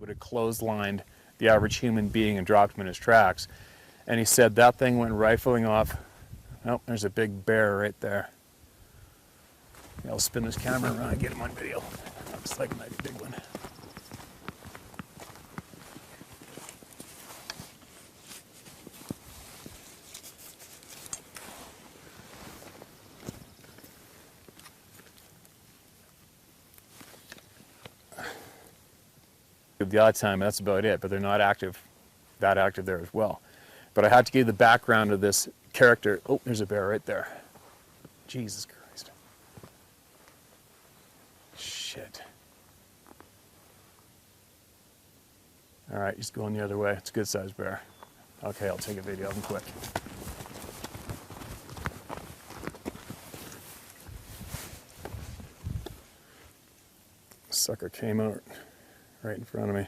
would have clotheslined the average human being and dropped him in his tracks. And he said that thing went rifling off. Oh, there's a big bear right there. I'll spin this camera around and get him on video. Looks like a nice big one. The odd time, that's about it, but they're not that active there as well. But I had to give the background of this character. Oh, there's a bear right there. Jesus Christ. Shit. All right, he's going the other way. It's a good sized bear. Okay, I'll take a video of him quick. Sucker came out right in front of me.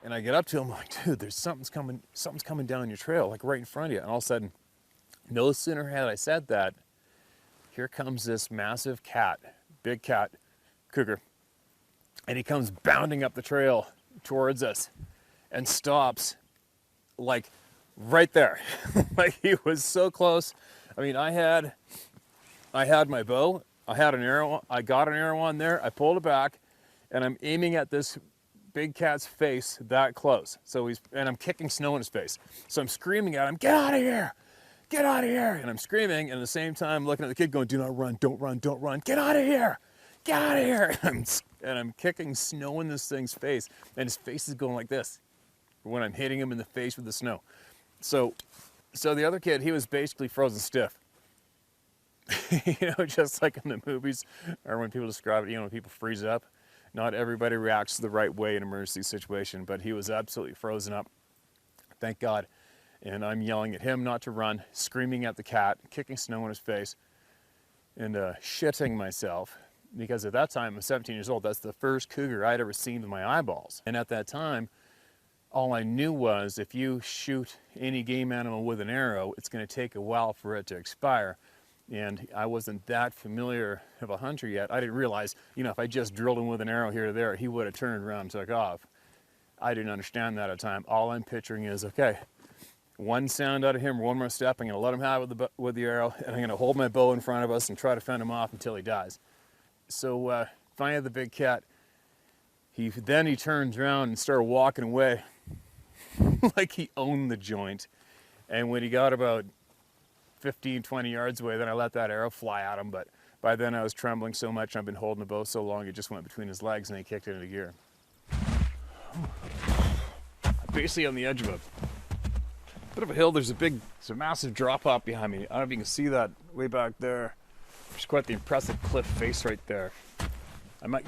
And I get up to him, I'm like, dude, there's something's coming down your trail, like right in front of you. And all of a sudden, no sooner had I said that, here comes this massive cat, big cat, cougar. And he comes bounding up the trail towards us and stops like right there. Like he was so close. I mean, I had my bow, I had an arrow, I got an arrow on there, I pulled it back, and I'm aiming at this big cat's face that close. And I'm kicking snow in his face. So I'm screaming at him, get out of here, get out of here. And I'm screaming, and at the same time looking at the kid going, do not run, don't run, don't run, get out of here, get out of here. And I'm kicking snow in this thing's face, and his face is going like this when I'm hitting him in the face with the snow. So the other kid, he was basically frozen stiff. You know, just like in the movies, or when people describe it, you know, when people freeze up. Not everybody reacts the right way in an emergency situation, but he was absolutely frozen up. Thank God. And I'm yelling at him not to run, screaming at the cat, kicking snow in his face, and shitting myself. Because at that time, I'm 17 years old. That's the first cougar I'd ever seen with my eyeballs. And at that time, all I knew was if you shoot any game animal with an arrow, it's going to take a while for it to expire. And I wasn't that familiar of a hunter yet. I didn't realize, you know, if I just drilled him with an arrow here or there, he would have turned around and took off. I didn't understand that at the time. All I'm picturing is, okay, one sound out of him, one more step, I'm going to let him have it with the arrow, and I'm going to hold my bow in front of us and try to fend him off until he dies. So finally the big cat, he turns around and started walking away like he owned the joint. And when he got about 15, 20 yards away, then I let that arrow fly at him, but by then I was trembling so much, I've been holding the bow so long, it just went between his legs and he kicked it into gear. Basically on the edge of a bit of a hill, there's a massive drop off behind me. I don't know if you can see that way back there. There's quite the impressive cliff face right there. I might,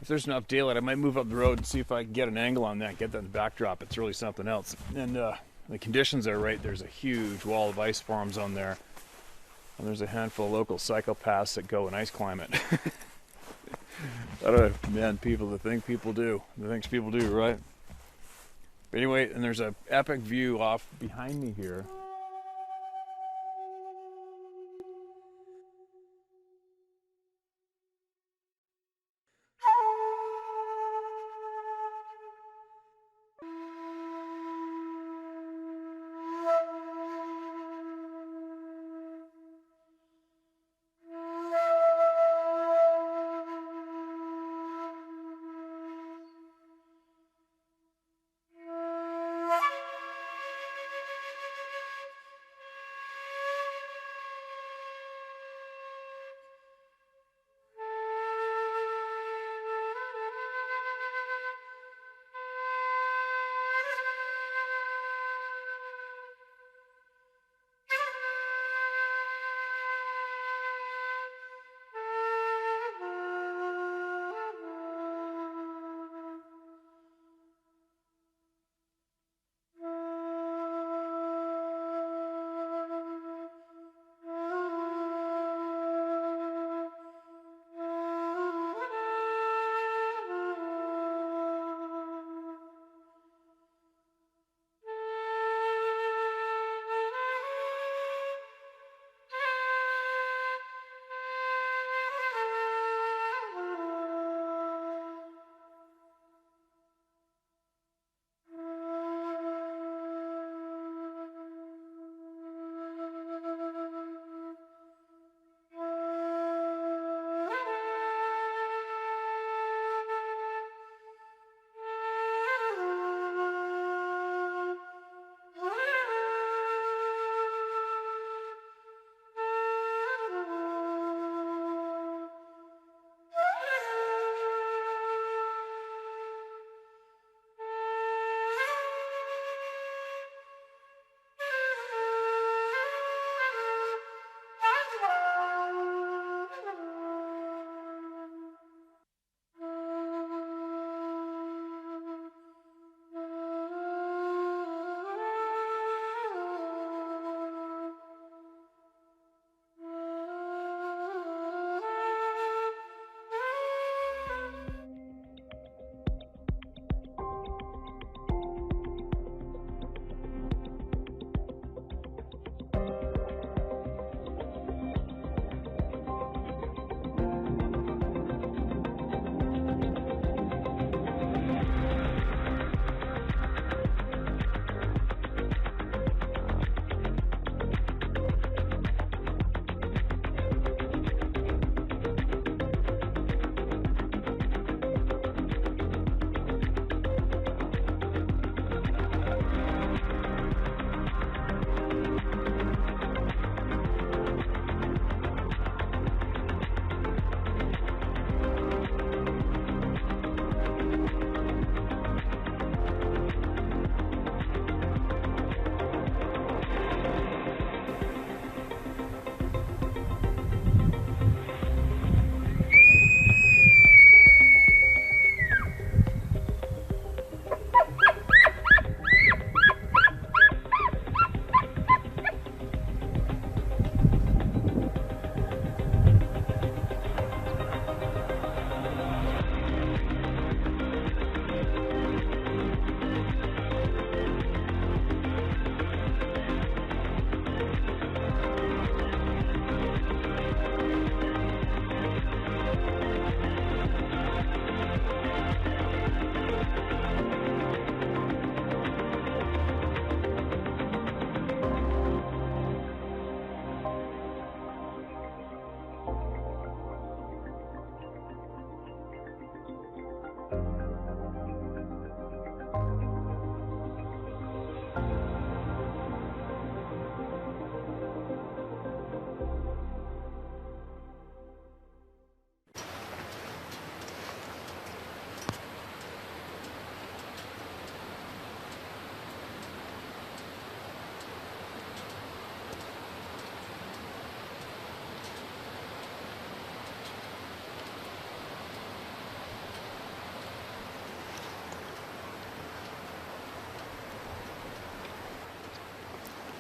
if there's enough daylight, I might move up the road and see if I can get an angle on that, get that in the backdrop. It's really something else. And the conditions are right. There's a huge wall of ice forms on there. And there's a handful of local psychopaths that go and ice climb it. I don't know, man, the things people do, right? But anyway, and there's an epic view off behind me here.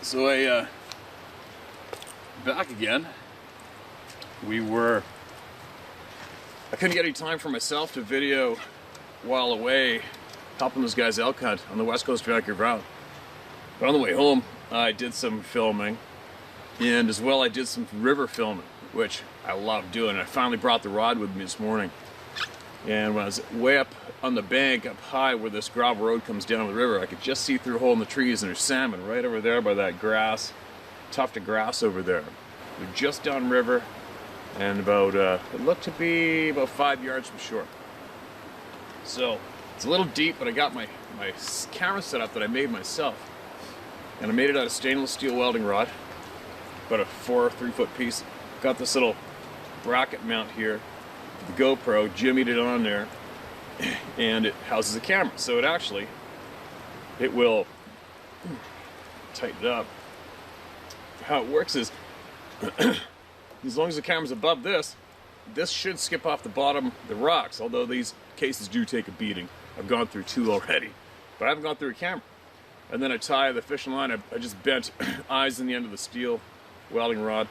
So back again. I couldn't get any time for myself to video while away helping those guys elk hunt on the west coast of Vancouver Island. But on the way home, I did some filming, and as well I did some river filming, which I love doing. I finally brought the rod with me this morning. And when I was way up on the bank, up high where this gravel road comes down the river, I could just see through a hole in the trees, and there's salmon right over there by that grass, tuft of grass over there. We're just downriver, and about, it looked to be about 5 yards from shore. So, it's a little deep, but I got my camera set up that I made myself. And I made it out of stainless steel welding rod, about a 3-foot piece. Got this little bracket mount here, the GoPro, jimmied it on there, and it houses a camera. So it will tighten it up. How it works is, as long as the camera's above this should skip off the bottom, the rocks, although these cases do take a beating. I've gone through 2 already, but I haven't gone through a camera. And then I tie the fishing line. I just bent eyes in the end of the steel welding rod,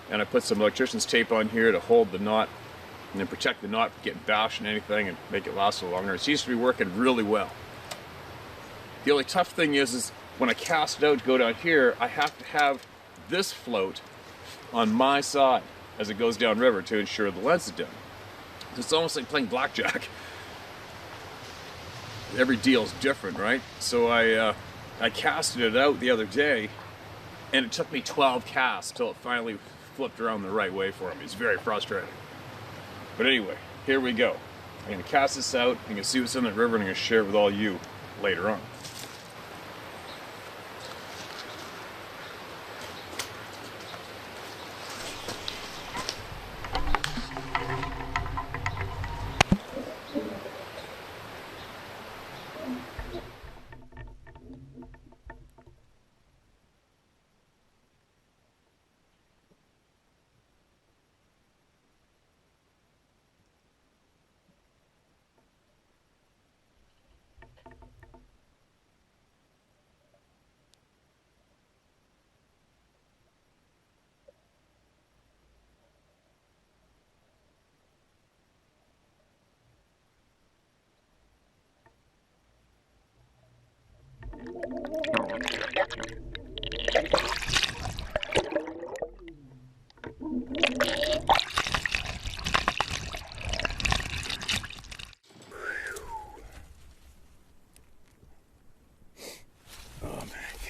and I put some electrician's tape on here to hold the knot and then protect the knot from getting bashed and anything and make it last a little longer. It seems to be working really well. The only tough thing is when I cast it out to go down here, I have to have this float on my side as it goes downriver to ensure the lens is down. So it's almost like playing blackjack. Every deal's different, right? So I casted it out the other day, and it took me 12 casts till it finally flipped around the right way for me. It's very frustrating. But anyway, here we go. I'm going to cast this out, you can see what's in the river, and I'm going to share it with all you later on.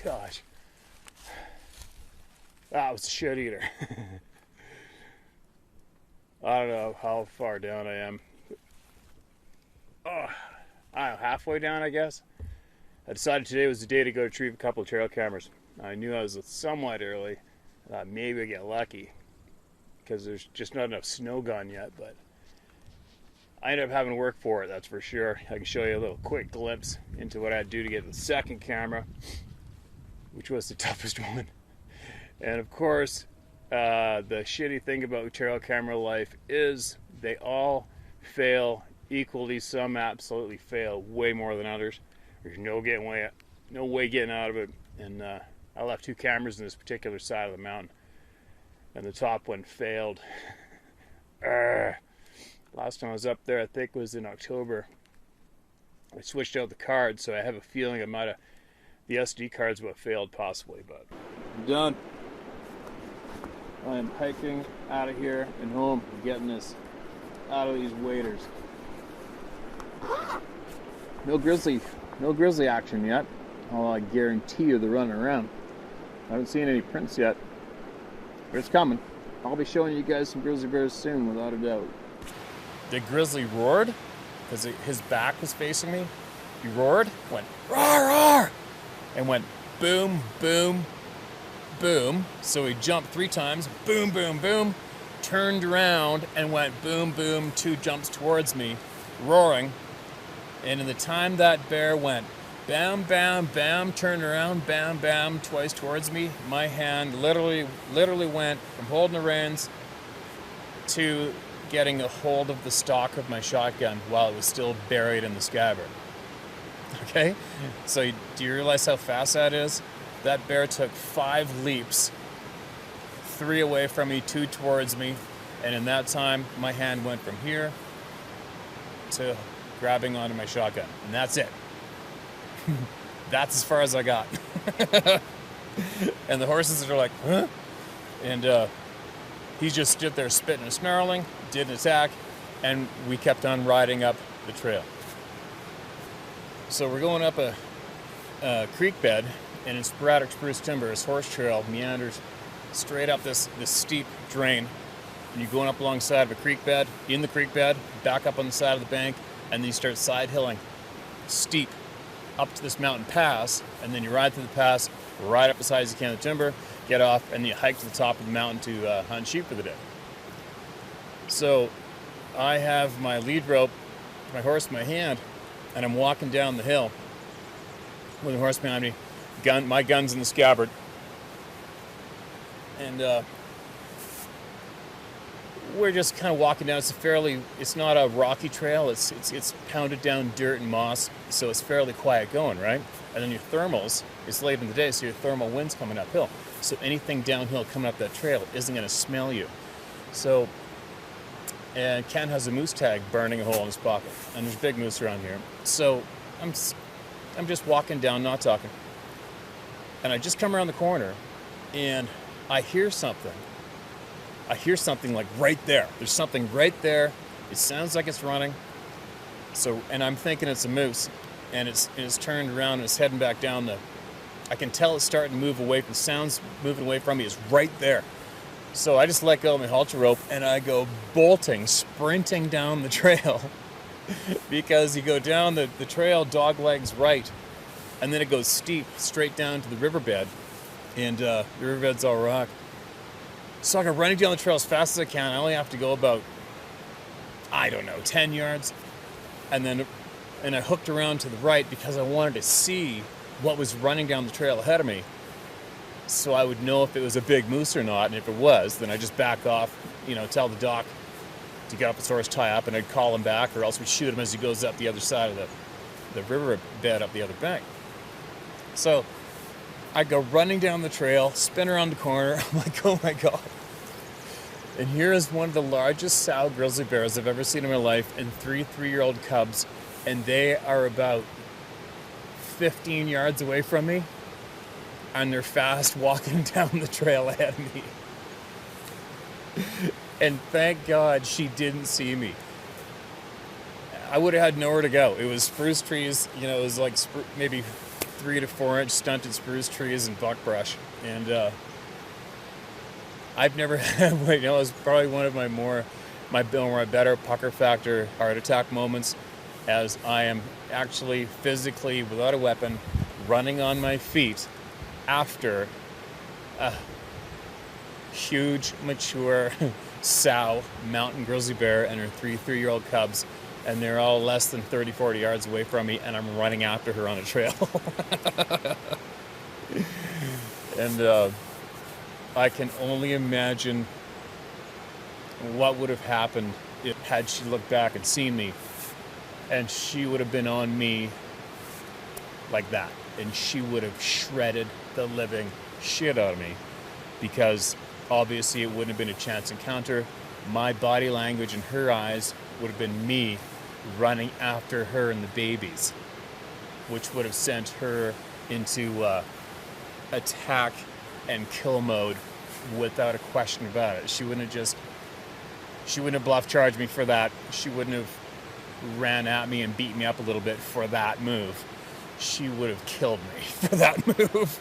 Gosh, that was a shit eater. I don't know how far down I am. Oh, I don't know, halfway down, I guess. I decided today was the day to go retrieve a couple of trail cameras. I knew I was somewhat early. I thought maybe I'd get lucky because there's just not enough snow gone yet, but I ended up having to work for it, that's for sure. I can show you a little quick glimpse into what I had to do to get the second camera, which was the toughest one. And of course, the shitty thing about trail camera life is they all fail equally. Some absolutely fail way more than others. There's no way getting out of it. And I left 2 cameras in this particular side of the mountain, and the top one failed. Last time I was up there, I think it was in October. I switched out the cards, so I have a feeling the SD cards would have failed possibly, but I'm done. I am hiking out of here and home, getting this out of these waders. No grizzly action yet, although I guarantee you they're running around. I haven't seen any prints yet, but it's coming. I'll be showing you guys some grizzly bears soon, without a doubt. The grizzly roared. because his back was facing me. He roared, went roar, roar, and went boom, boom, boom. So he jumped 3 times, boom, boom, boom, turned around and went boom, boom, 2 jumps towards me, roaring. And in the time that bear went bam, bam, bam, turned around, bam, bam, twice towards me, my hand literally went from holding the reins to getting a hold of the stock of my shotgun while it was still buried in the scabbard. Okay? So do you realize how fast that is? That bear took 5 leaps, 3 away from me, 2 towards me, and in that time, my hand went from here to grabbing onto my shotgun, and that's it. That's as far as I got. And the horses are like, huh? And he just stood there spitting and snarling, didn't attack, and we kept on riding up the trail. So we're going up a creek bed, and in sporadic spruce timber, this horse trail meanders straight up this steep drain. And you're going up alongside of a creek bed, in the creek bed, back up on the side of the bank, and then you start side hilling steep up to this mountain pass, and then you ride through the pass, ride up as high as you can the timber, get off, and you hike to the top of the mountain to hunt sheep for the day. So I have my lead rope, my horse in my hand, and I'm walking down the hill with the horse behind me, my gun's in the scabbard, and we're just kind of walking down. It's not a rocky trail. It's pounded down dirt and moss, so it's fairly quiet going, right? And then your thermals, it's late in the day, so your thermal wind's coming uphill. So anything downhill coming up that trail isn't going to smell you. So, and Ken has a moose tag burning a hole in his pocket, and there's big moose around here. So I'm just walking down, not talking, and I just come around the corner, and I hear something. I hear something like right there. There's something right there. It sounds like it's running. So, and I'm thinking it's a moose, and it's turned around and it's heading back down I can tell it's starting to move away from, sounds moving away from me. It's right there. So I just let go of my halter rope and I go bolting, sprinting down the trail because you go down the trail dog legs right, and then it goes steep straight down to the riverbed, and the riverbed's all rock. So I go running down the trail as fast as I can. I only have to go about, 10 yards. And I hooked around to the right because I wanted to see what was running down the trail ahead of me, so I would know if it was a big moose or not. And if it was, then I just back off, tell the doc to get up his horse, tie up, and I'd call him back, or else we'd shoot him as he goes up the other side of the riverbed up the other bank. So I go running down the trail, spin around the corner. I'm like, oh my God. And here is one of the largest sow grizzly bears I've ever seen in my life, and 3 3-year-old cubs. And they are about 15 yards away from me, and they're fast walking down the trail ahead of me. And thank God she didn't see me. I would have had nowhere to go. It was spruce trees, it was like maybe 3 to 4 inch stunted spruce trees and buckbrush, and I've never had. It was probably one of my better pucker factor heart attack moments, as I am actually physically without a weapon running on my feet after a huge mature sow mountain grizzly bear and her 3 3-year-old cubs. And they're all less than 30, 40 yards away from me, and I'm running after her on a trail. And I can only imagine what would have happened had she looked back and seen me, and she would have been on me like that, and she would have shredded the living shit out of me, because obviously it wouldn't have been a chance encounter. My body language in her eyes would have been me running after her and the babies, which would have sent her into attack and kill mode without a question about it. She wouldn't have bluff charged me for that. She wouldn't have ran at me and beat me up a little bit for that move. She would have killed me for that move.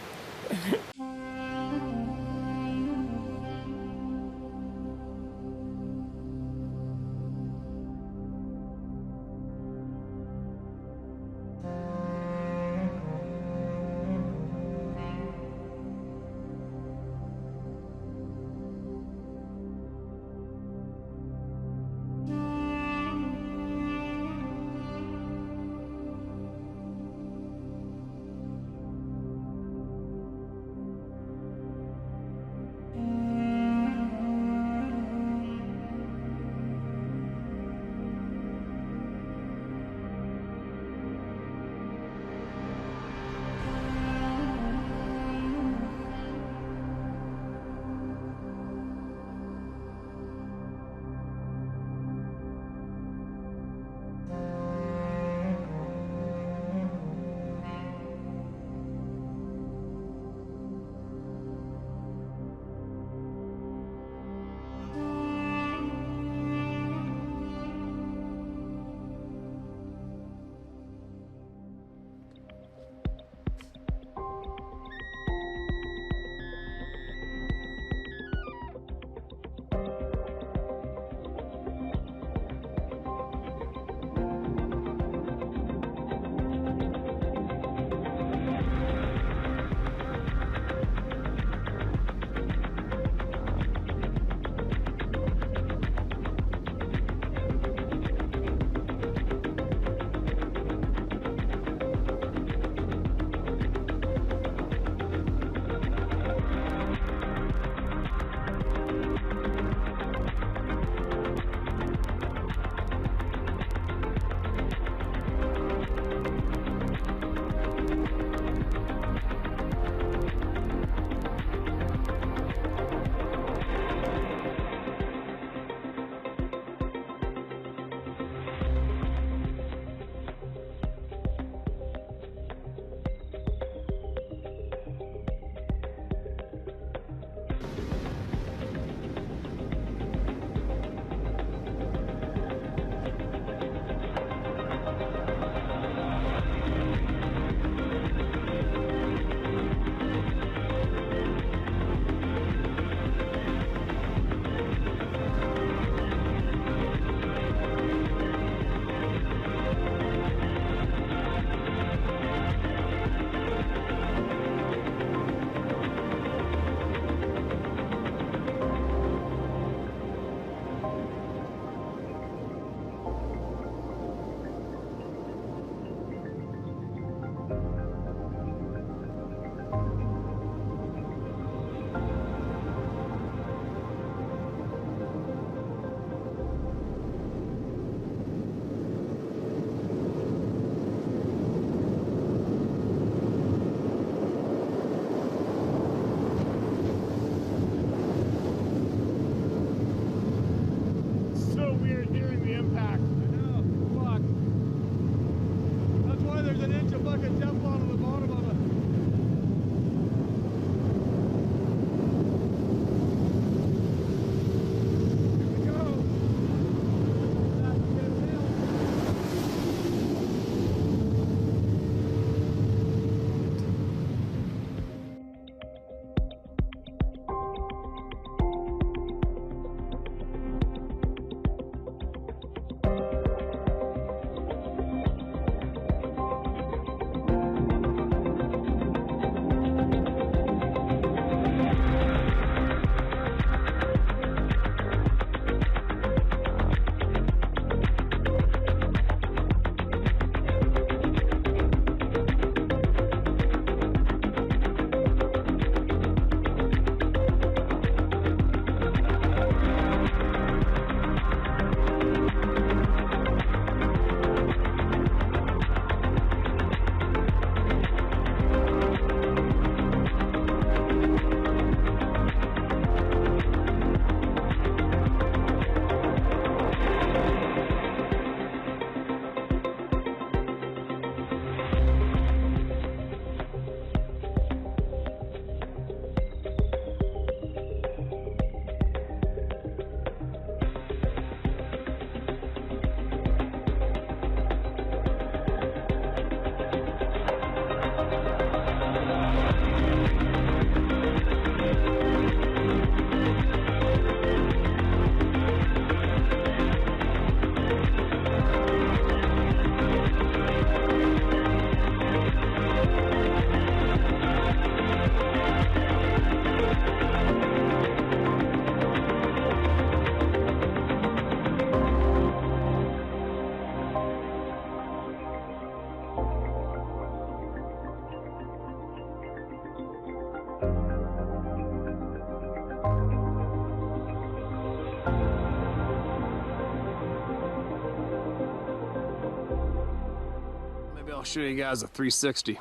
Maybe I'll show you guys a 360.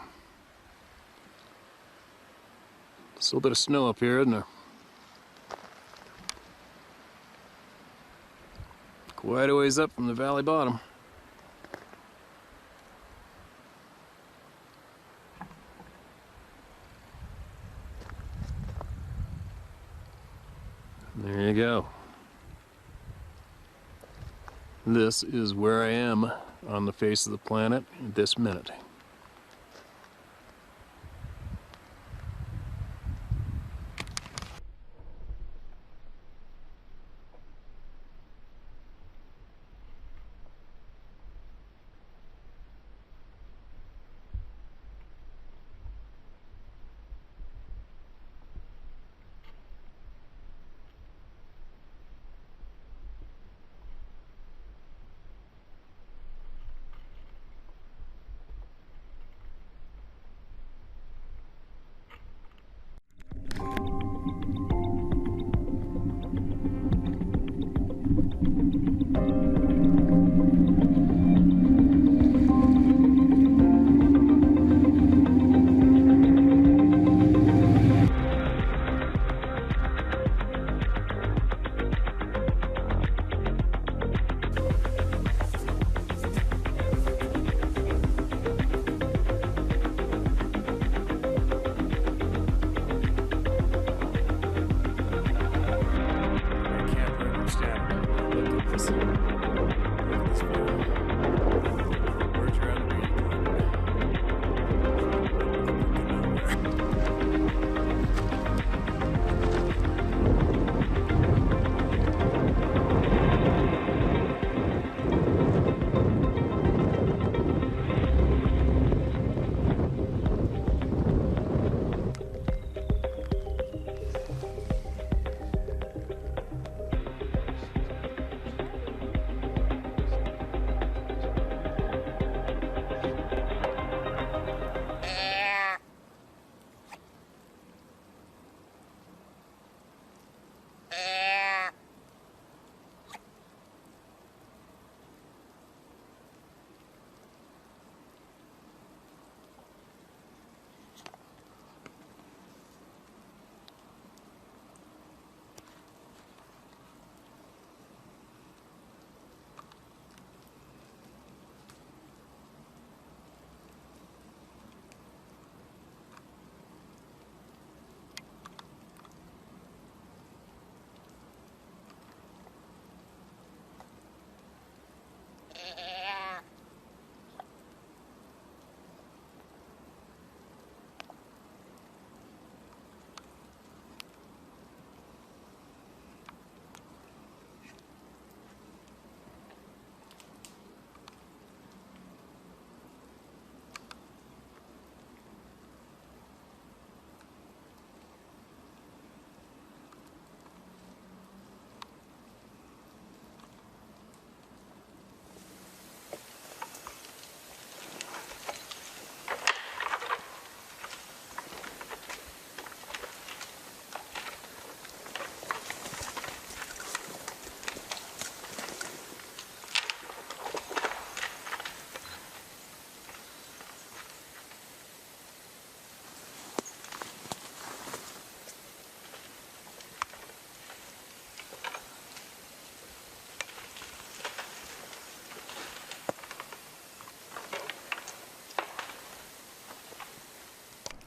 Just a little bit of snow up here, isn't there? Quite a ways up from the valley bottom. There you go. This is where I am on the face of the planet this minute.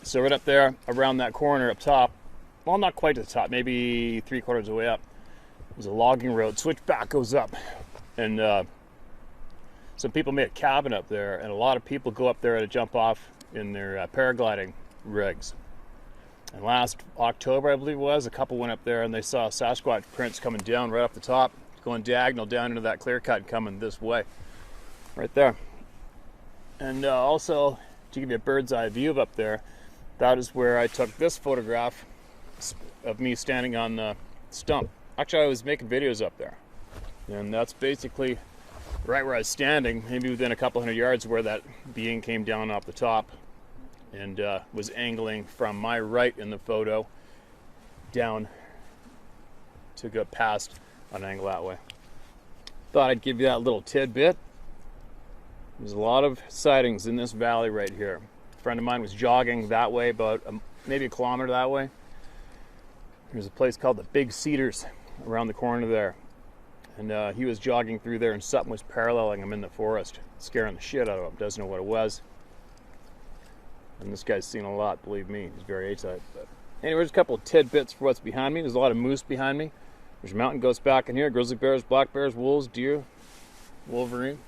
So right up there, around that corner up top, well, not quite to the top, maybe 3/4 of the way up, there's a logging road. Switchback goes up, and some people made a cabin up there, and a lot of people go up there to jump off in their paragliding rigs. And last October, I believe it was, a couple went up there and they saw Sasquatch prints coming down right off the top, going diagonal down into that clear cut, coming this way, right there. And also, to give you a bird's eye view of up there, that is where I took this photograph of me standing on the stump. Actually, I was making videos up there. And that's basically right where I was standing, maybe within a couple hundred yards where that being came down off the top and was angling from my right in the photo down to go past an angle that way. Thought I'd give you that little tidbit. There's a lot of sightings in this valley right here. A friend of mine was jogging that way, about maybe a kilometer that way. There's a place called the Big Cedars around the corner there. And he was jogging through there and something was paralleling him in the forest, scaring the shit out of him. Doesn't know what it was. And this guy's seen a lot, believe me. He's very A-type. But anyway, there's a couple of tidbits for what's behind me. There's a lot of moose behind me. There's mountain goats back in here. Grizzly bears, black bears, wolves, deer, wolverine.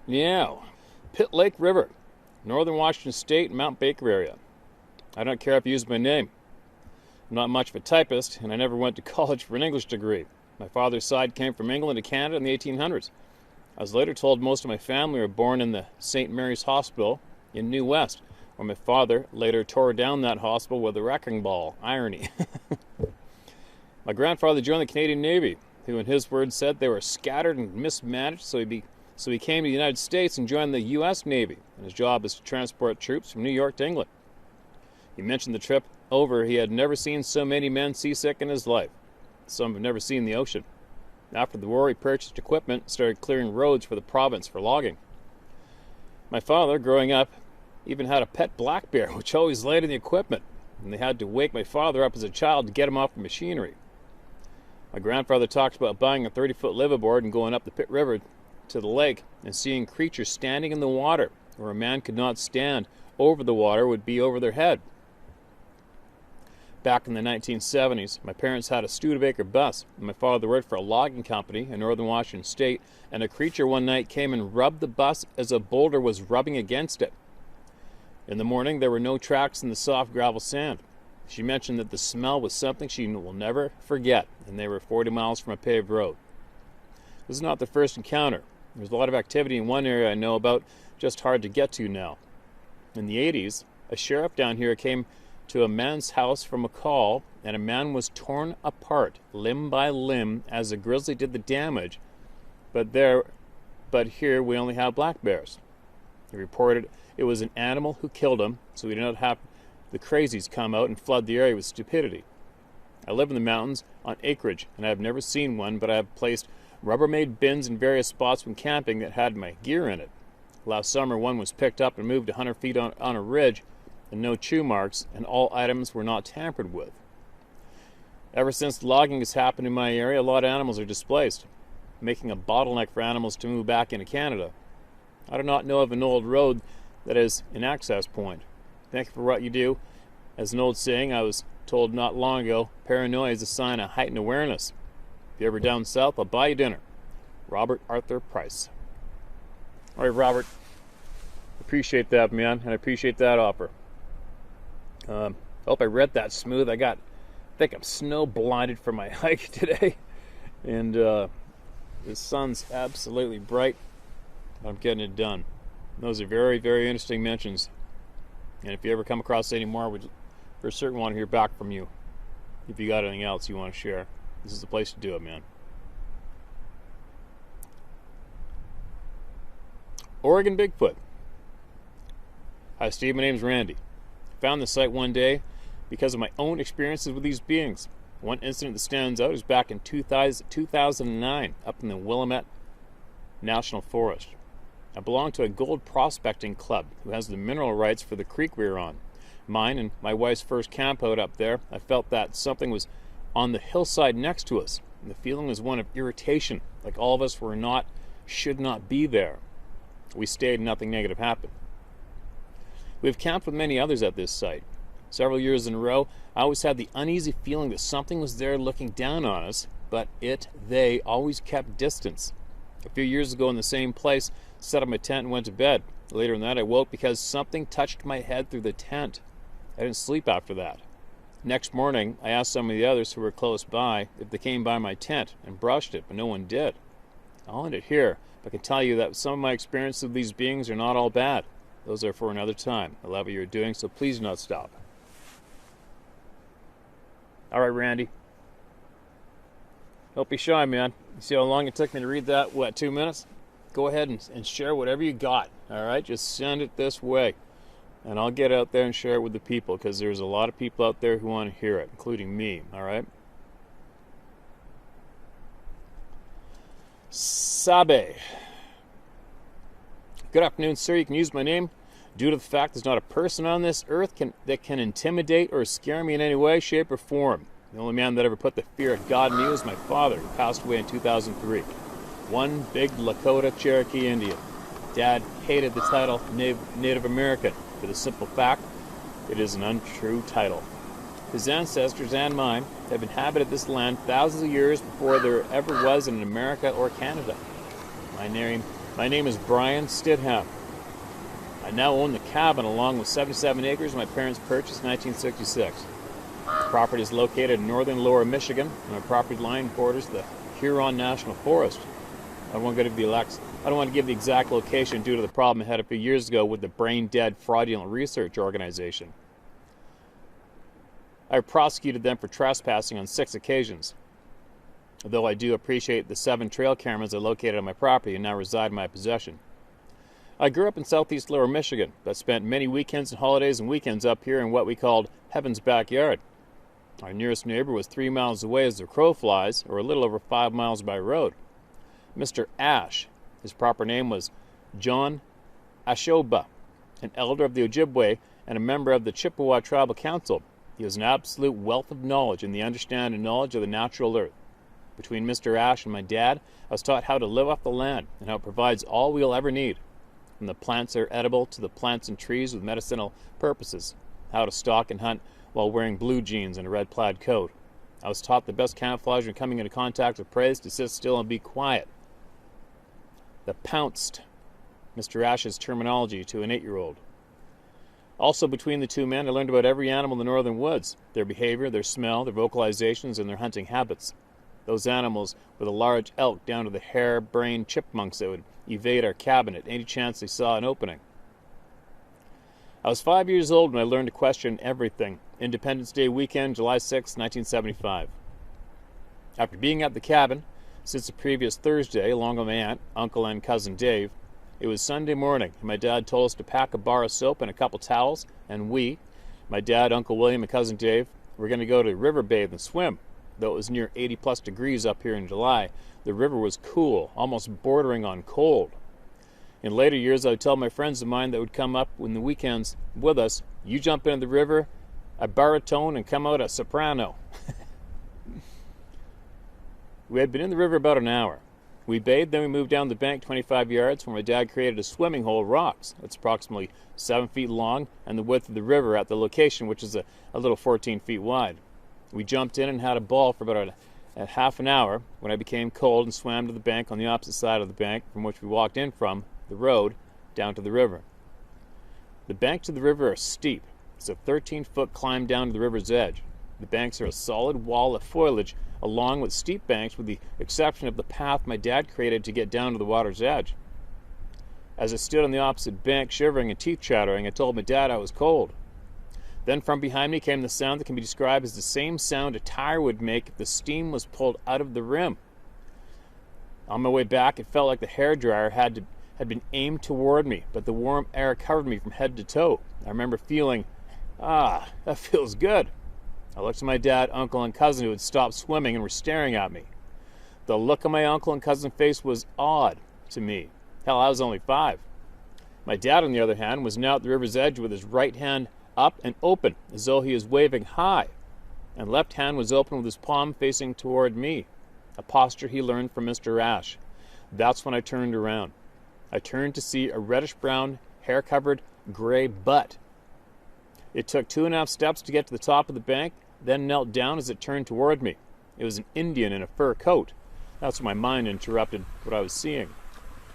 Yeah. Pitt Lake River, Northern Washington State, Mount Baker area. I don't care if you use my name. I'm not much of a typist, and I never went to college for an English degree. My father's side came from England to Canada in the 1800s. I was later told most of my family were born in the St. Mary's Hospital in New West, where my father later tore down that hospital with a wrecking ball. Irony. My grandfather joined the Canadian Navy, who in his words said they were scattered and mismanaged, so he came to the United States and joined the U.S. Navy, and his job is to transport troops from New York to England. He mentioned the trip over he had never seen so many men seasick in his life. Some have never seen the ocean. After the war, he purchased equipment and started clearing roads for the province for logging. My father, growing up, even had a pet black bear, which always laid in the equipment, and they had to wake my father up as a child to get him off the machinery. My grandfather talked about buying a 30-foot liveaboard and going up the Pitt River to the lake and seeing creatures standing in the water where a man could not stand over the water would be over their head. Back in the 1970s, my parents had a Studebaker bus, and my father worked for a logging company in northern Washington State, and a creature one night came and rubbed the bus as a boulder was rubbing against it. In the morning, there were no tracks in the soft gravel sand. She mentioned that the smell was something she will never forget, and they were 40 miles from a paved road. This is not the first encounter. There's a lot of activity in one area I know about, just hard to get to now. In the 80s, a sheriff down here came to a man's house from a call, and a man was torn apart limb by limb as a grizzly did the damage, but here we only have black bears. He reported it was an animal who killed him, so we did not have the crazies come out and flood the area with stupidity. I live in the mountains on acreage, and I have never seen one, but I have placed Rubbermaid bins in various spots when camping that had my gear in it. Last summer, one was picked up and moved 100 feet on a ridge, and no chew marks, and all items were not tampered with. Ever since logging has happened in my area, a lot of animals are displaced, making a bottleneck for animals to move back into Canada. I do not know of an old road that is an access point. Thank you for what you do. As an old saying I was told not long ago, paranoia is a sign of heightened awareness. If you're ever down south, I'll buy you dinner. Robert Arthur Price. All right, Robert. Appreciate that, man, and I appreciate that offer. Hope I read that smooth. I think I'm snow blinded from my hike today, and the sun's absolutely bright. I'm getting it done. Those are very, very interesting mentions, and if you ever come across any more, we'd for certain want to hear back from you. If you got anything else you want to share, this is the place to do it, man. Oregon Bigfoot. Hi, Steve. My name's Randy. I found this site one day because of my own experiences with these beings. One incident that stands out is back in 2009 up in the Willamette National Forest. I belong to a gold prospecting club who has the mineral rights for the creek we were on. Mine and my wife's first camp out up there, I felt that something was on the hillside next to us, and the feeling was one of irritation, like all of us should not be there. We stayed and nothing negative happened. We've camped with many others at this site. Several years in a row, I always had the uneasy feeling that something was there looking down on us, but they always kept distance. A few years ago in the same place, set up my tent and went to bed. Later in that, I woke because something touched my head through the tent. I didn't sleep after that. Next morning, I asked some of the others who were close by if they came by my tent and brushed it, but no one did. I'll end it here, but I can tell you that some of my experiences with these beings are not all bad. Those are for another time. I love what you're doing, so please do not stop. All right, Randy. Don't be shy, man. You see how long it took me to read that? 2 minutes? Go ahead and share whatever you got, all right? Just send it this way, and I'll get out there and share it with the people, because there's a lot of people out there who want to hear it, including me, all right? Sabe. Good afternoon, sir. You can use my name due to the fact there's not a person on this earth that can intimidate or scare me in any way, shape, or form. The only man that ever put the fear of God in me was my father, who passed away in 2003. One big Lakota Cherokee Indian. Dad hated the title Native American for the simple fact it is an untrue title. His ancestors and mine have inhabited this land thousands of years before there ever was in America or Canada. My name is Brian Stidham. I now own the cabin along with 77 acres my parents purchased in 1966. The property is located in northern lower Michigan, and my property line borders the Huron National Forest. I don't want to give the exact location due to the problem I had a few years ago with the brain-dead fraudulent research organization. I prosecuted them for trespassing on 6 occasions, though I do appreciate the 7 trail cameras I located on my property and now reside in my possession. I grew up in southeast lower Michigan, but spent many weekends and holidays and weekends up here in what we called Heaven's backyard. Our nearest neighbor was 3 miles away as the crow flies, or a little over 5 miles by road. Mr. Ash, his proper name was John Ashoba, an elder of the Ojibwe and a member of the Chippewa Tribal Council. He was an absolute wealth of knowledge in the understanding and knowledge of the natural earth. Between Mr. Ash and my dad, I was taught how to live off the land and how it provides all we'll ever need, from the plants that are edible to the plants and trees with medicinal purposes, how to stalk and hunt while wearing blue jeans and a red plaid coat. I was taught the best camouflage when coming into contact with prey is to sit still and be quiet. The pounced, Mr. Ash's terminology to an 8-year-old. Also, between the two men, I learned about every animal in the northern woods, their behavior, their smell, their vocalizations, and their hunting habits. Those animals were the large elk down to the hare-brained chipmunks that would evade our cabin at any chance they saw an opening. I was 5 years old when I learned to question everything. Independence Day weekend, July 6, 1975. After being at the cabin since the previous Thursday, along with my aunt, uncle, and cousin Dave, it was Sunday morning, and my dad told us to pack a bar of soap and a couple towels, and we, my dad, Uncle William, and cousin Dave, were going to go to the river bathe and swim. Though it was near 80-plus degrees up here in July, the river was cool, almost bordering on cold. In later years, I would tell my friends of mine that would come up in the weekends with us, you jump into the river, a baritone, and come out a soprano. We had been in the river about an hour. We bathed, then we moved down the bank 25 yards where my dad created a swimming hole of rocks. It's approximately 7 feet long and the width of the river at the location, which is a little 14 feet wide. We jumped in and had a ball for about a half an hour when I became cold and swam to the bank on the opposite side of the bank from which we walked in from, the road, down to the river. The banks of the river are steep. It's a 13-foot climb down to the river's edge. The banks are a solid wall of foliage along with steep banks with the exception of the path my dad created to get down to the water's edge. As I stood on the opposite bank shivering and teeth chattering, I told my dad I was cold. Then from behind me came the sound that can be described as the same sound a tire would make if the steam was pulled out of the rim. On my way back, it felt like the hairdryer had been aimed toward me, but the warm air covered me from head to toe. I remember feeling, that feels good. I looked at my dad, uncle, and cousin who had stopped swimming and were staring at me. The look on my uncle and cousin's face was odd to me. Hell, I was only 5. My dad, on the other hand, was now at the river's edge with his right hand up and open, as though he was waving high, and left hand was open with his palm facing toward me, a posture he learned from Mr. Ash. That's when I turned around. I turned to see a reddish-brown, hair-covered, gray butt. It took 2.5 steps to get to the top of the bank, then knelt down as it turned toward me. It was an Indian in a fur coat. That's when my mind interrupted what I was seeing,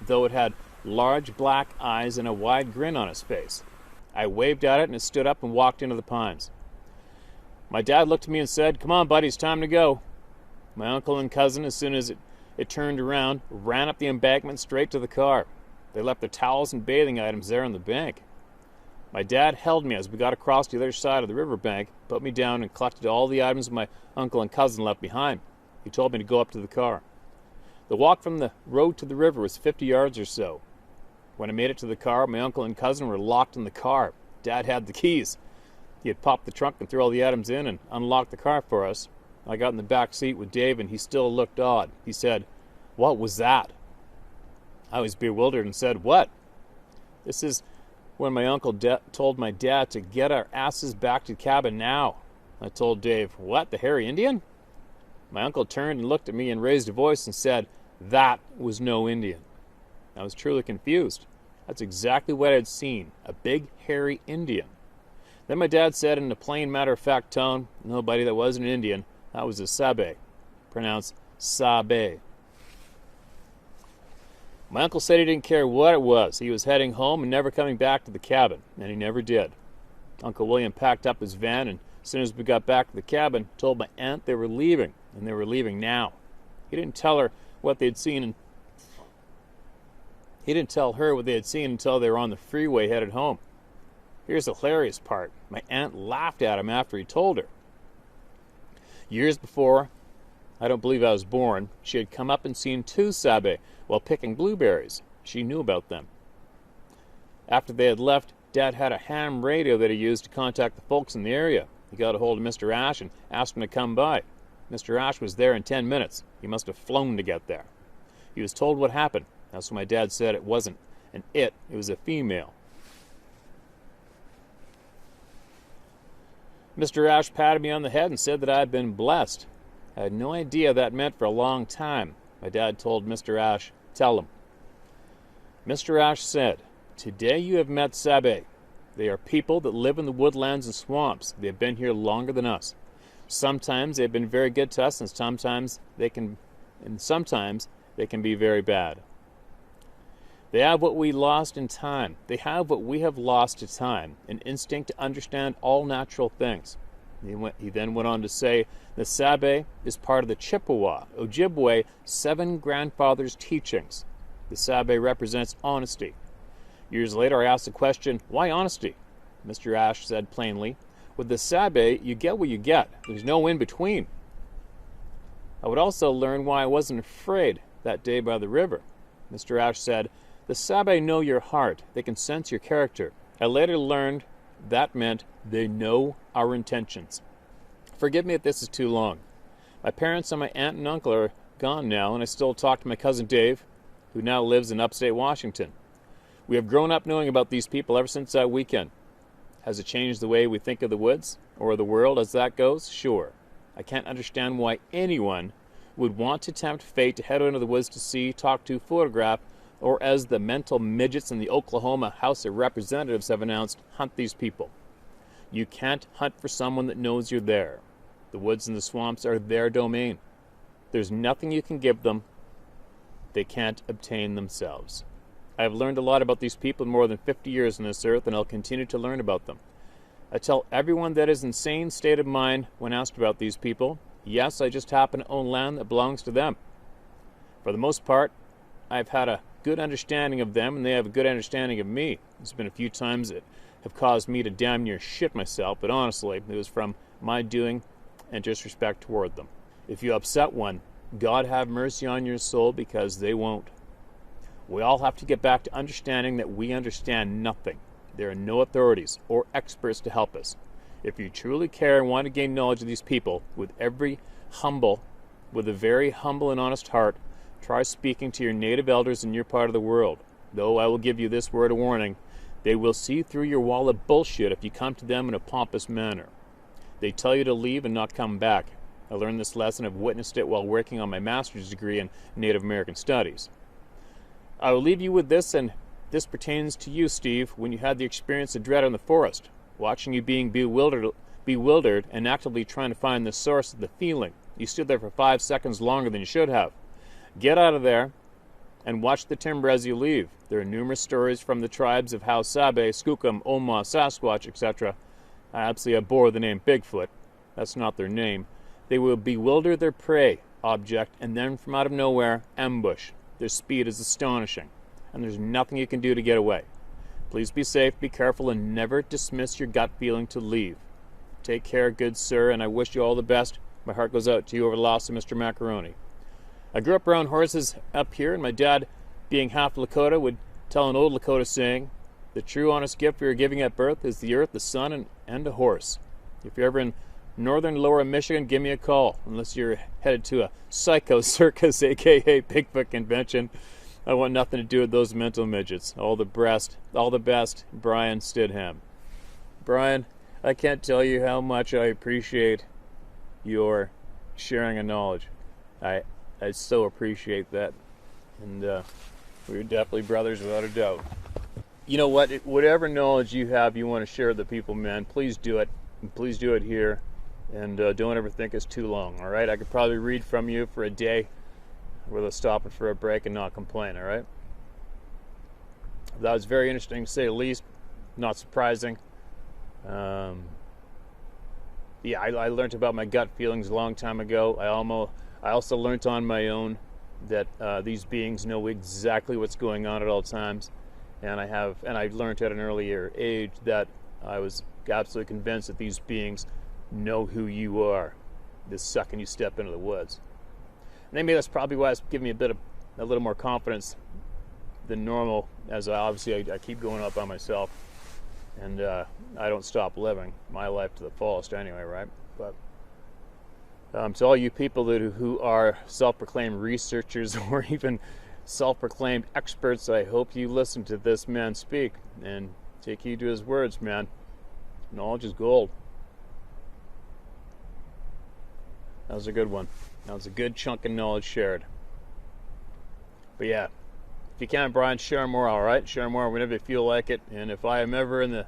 though it had large black eyes and a wide grin on its face. I waved at it and it stood up and walked into the pines. My dad looked at me and said, "Come on, buddy, it's time to go." My uncle and cousin, as soon as it turned around, ran up the embankment straight to the car. They left their towels and bathing items there on the bank. My dad held me as we got across the other side of the riverbank, put me down, and collected all the items my uncle and cousin left behind. He told me to go up to the car. The walk from the road to the river was 50 yards or so. When I made it to the car, my uncle and cousin were locked in the car. Dad had the keys. He had popped the trunk and threw all the items in and unlocked the car for us. I got in the back seat with Dave, and he still looked odd. He said, "What was that?" I was bewildered and said, "What?" This is when my uncle told my dad to get our asses back to the cabin now. I told Dave, "What, the hairy Indian?" My uncle turned and looked at me and raised a voice and said, "That was no Indian." I was truly confused. That's exactly what I'd seen, a big hairy Indian. Then my dad said in a plain matter-of-fact tone, "Nobody that wasn't an Indian, that was a sabe," pronounced sabe. My uncle said he didn't care what it was. He was heading home and never coming back to the cabin, and he never did. Uncle William packed up his van, and as soon as we got back to the cabin, told my aunt they were leaving, and they were leaving now. He didn't tell her what they'd seen, and he didn't tell her what they had seen until they were on the freeway headed home. Here's the hilarious part. My aunt laughed at him after he told her. Years before, I don't believe I was born, she had come up and seen two sabe while picking blueberries. She knew about them. After they had left, Dad had a ham radio that he used to contact the folks in the area. He got a hold of Mr. Ash and asked him to come by. Mr. Ash was there in 10 minutes. He must have flown to get there. He was told what happened. That's when my dad said it wasn't an it was a female. Mr. Ash patted me on the head and said that I had been blessed. I had no idea that meant for a long time. My dad told Mr. Ash, "Tell him." Mr. Ash said, "Today you have met sabe. They are people that live in the woodlands and swamps. They have been here longer than us. Sometimes they have been very good to us, and sometimes they can be very bad. They have what we lost in time. They have what we have lost to time, an instinct to understand all natural things." He then went on to say, "The sabe is part of the Chippewa, Ojibwe, 7 grandfathers' teachings. The sabe represents honesty." Years later, I asked the question, "Why honesty?" Mr. Ash said plainly, "With the sabe, you get what you get. There's no in between." I would also learn why I wasn't afraid that day by the river. Mr. Ash said, "The sabe know your heart. They can sense your character." I later learned that meant they know our intentions. Forgive me if this is too long. My parents and my aunt and uncle are gone now, and I still talk to my cousin Dave, who now lives in upstate Washington. We have grown up knowing about these people ever since that weekend. Has it changed the way we think of the woods or the world as that goes? Sure. I can't understand why anyone would want to tempt fate to head into the woods to see, talk to, photograph, or as the mental midgets in the Oklahoma House of Representatives have announced, hunt these people. You can't hunt for someone that knows you're there. The woods and the swamps are their domain. There's nothing you can give them they can't obtain themselves. I have learned a lot about these people in more than 50 years on this earth, and I'll continue to learn about them. I tell everyone that is in insane state of mind when asked about these people, yes, I just happen to own land that belongs to them. For the most part, I've had a good understanding of them, and they have a good understanding of me. There's been a few times that have caused me to damn near shit myself, but honestly, it was from my doing and disrespect toward them. If you upset one, God have mercy on your soul, because they won't. We all have to get back to understanding that we understand nothing. There are no authorities or experts to help us. If you truly care and want to gain knowledge of these people with a very humble and honest heart, try speaking to your native elders in your part of the world. Though I will give you this word of warning, they will see through your wall of bullshit if you come to them in a pompous manner. They tell you to leave and not come back. I learned this lesson. I've witnessed it while working on my master's degree in Native American Studies. I will leave you with this, and this pertains to you, Steve, when you had the experience of dread in the forest, watching you being bewildered and actively trying to find the source of the feeling. You stood there for 5 seconds longer than you should have. Get out of there and watch the timber as you leave. There are numerous stories from the tribes of how Sabe, Skookum, Oma, Sasquatch, etc. I absolutely abhor the name Bigfoot. That's not their name. They will bewilder their prey object and then from out of nowhere, ambush. Their speed is astonishing, and there's nothing you can do to get away. Please be safe, be careful, and never dismiss your gut feeling to leave. Take care, good sir, and I wish you all the best. My heart goes out to you over the loss of Mr. Macaroni. I grew up around horses up here, and my dad, being half Lakota, would tell an old Lakota saying, "The true honest gift we are giving at birth is the earth, the sun, and a horse." If you're ever in northern lower Michigan, give me a call, unless you're headed to a psycho circus, aka Bigfoot convention. I want nothing to do with those mental midgets. All the best, Brian Stidham. Brian, I can't tell you how much I appreciate your sharing of knowledge. I so appreciate that. And we're definitely brothers without a doubt. You know what? Whatever knowledge you have you want to share with the people, man, please do it. And please do it here. And don't ever think it's too long, all right? I could probably read from you for a day without stopping for a break and not complain, all right? That was very interesting to say the least. Not surprising. Yeah, I learned about my gut feelings a long time ago. I also learned on my own that these beings know exactly what's going on at all times, and I learned at an earlier age that I was absolutely convinced that these beings know who you are the second you step into the woods. Maybe that's probably why it's given me a little more confidence than normal, as I keep going up on myself, and I don't stop living my life to the fullest anyway, right? But to all you people who are self-proclaimed researchers or even self-proclaimed experts, I hope you listen to this man speak and take heed to his words, man. Knowledge is gold. That was a good one. That was a good chunk of knowledge shared. But yeah, if you can, Brian, share more, all right? Share more whenever you feel like it. And if I am ever in the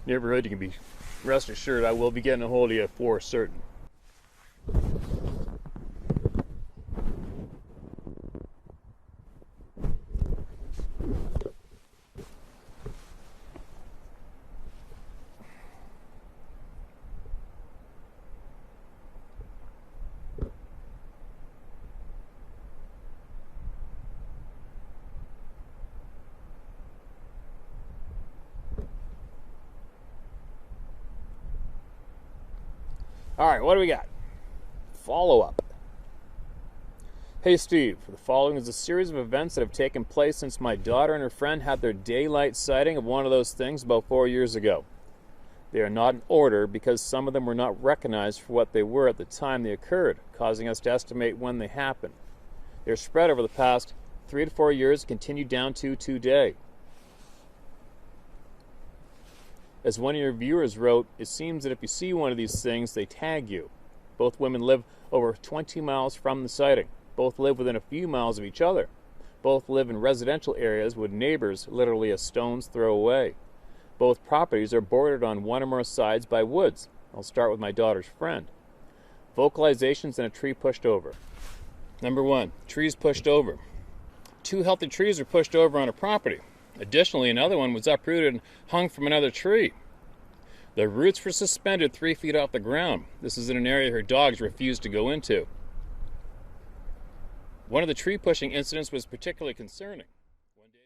neighborhood, you can be rest assured I will be getting a hold of you for certain. All right, what do we got? Follow-up. Hey Steve, the following is a series of events that have taken place since my daughter and her friend had their daylight sighting of one of those things about 4 years ago. They are not in order because some of them were not recognized for what they were at the time they occurred, causing us to estimate when they happened. They are spread over the past 3 to 4 years and continue down to today. As one of your viewers wrote, it seems that if you see one of these things, they tag you. Both women live over 20 miles from the sighting. Both live within a few miles of each other. Both live in residential areas with neighbors literally a stone's throw away. Both properties are bordered on one or more sides by woods. I'll start with my daughter's friend. Vocalizations and a tree pushed over. Number 1, trees pushed over. 2 healthy trees are pushed over on a property. Additionally, another one was uprooted and hung from another tree. The roots were suspended 3 feet off the ground. This is in an area her dogs refused to go into. One of the tree pushing incidents was particularly concerning. One day,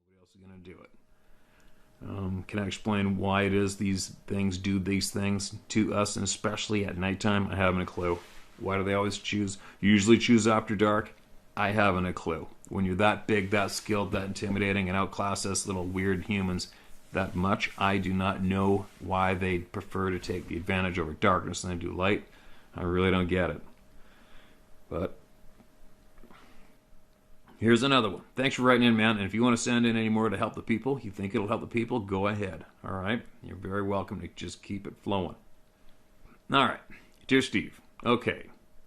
nobody else is going to do it. Can I explain why it is these things do these things to us, and especially at nighttime? I haven't a clue. Why do they always usually choose after dark? I haven't a clue. When you're that big, that skilled, that intimidating, and outclass us little weird humans that much, I do not know why they prefer to take the advantage over darkness than they do light. I really don't get it. But here's another one. Thanks for writing in, man. And if you want to send in any more to help the people, you think it'll help the people, go ahead. All right? You're very welcome to just keep it flowing. All right. Dear Steve, okay.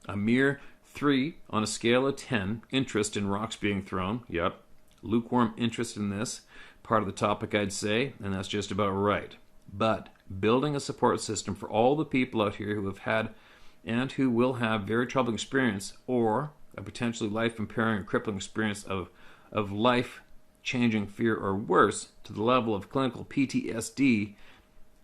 A mere 3 on a scale of 10, interest in rocks being thrown. Yep. Lukewarm interest in this. Part of the topic, I'd say, and that's just about right. But building a support system for all the people out here who have had and who will have very troubling experience or a potentially life-impairing or crippling experience of life-changing fear or worse to the level of clinical PTSD,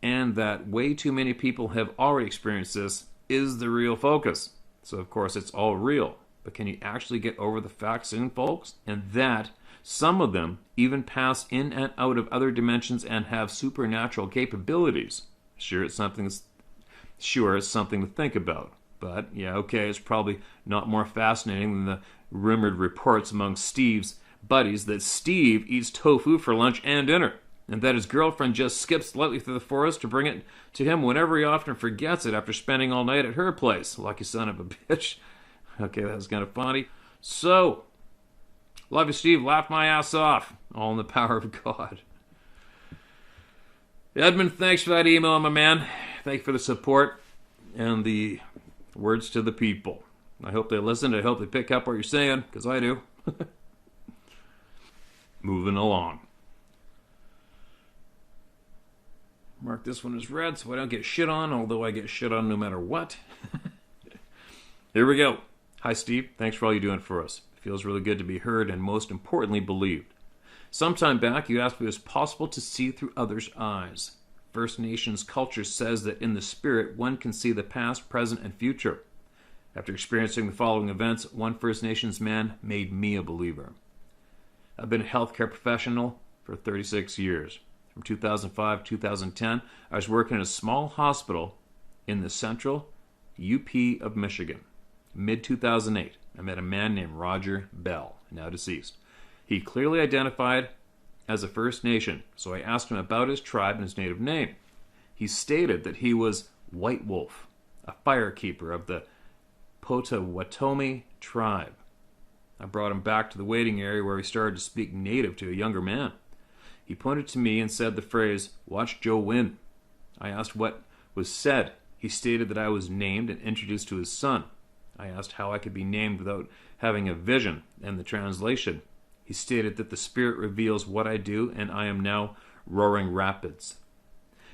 and that way too many people have already experienced this, is the real focus. So, of course, it's all real. But can you actually get over the facts in, folks? And that some of them even pass in and out of other dimensions and have supernatural capabilities. Sure, it's something to think about. But, yeah, okay, it's probably not more fascinating than the rumored reports among Steve's buddies that Steve eats tofu for lunch and dinner, and that his girlfriend just skips lightly through the forest to bring it to him whenever he often forgets it after spending all night at her place. Lucky son of a bitch. Okay, that was kind of funny. So, Love you, Steve. Laughed my ass off. All in the power of God. Edmund, thanks for that email, my man. Thank you for the support and the words to the people. I hope they listen. I hope they pick up what you're saying, because I do. Moving along. Mark this one as read so I don't get shit on, although I get shit on no matter what. Here we go. Hi, Steve. Thanks for all you're doing for us. It feels really good to be heard and, most importantly, believed. Sometime back, you asked if it was possible to see through others' eyes. First Nations culture says that in the spirit, one can see the past, present, and future. After experiencing the following events, one First Nations man made me a believer. I've been a healthcare professional for 36 years. From 2005 to 2010, I was working in a small hospital in the central UP of Michigan. Mid-2008, I met a man named Roger Bell, now deceased. He clearly identified as a First Nation, so I asked him about his tribe and his native name. He stated that he was White Wolf, a firekeeper of the Potawatomi tribe. I brought him back to the waiting area where he started to speak native to a younger man. He pointed to me and said the phrase, "Watch Joe win." I asked what was said. He stated that I was named and introduced to his son. I asked how I could be named without having a vision, and the translation. He stated that the Spirit reveals what I do, and I am now Roaring Rapids.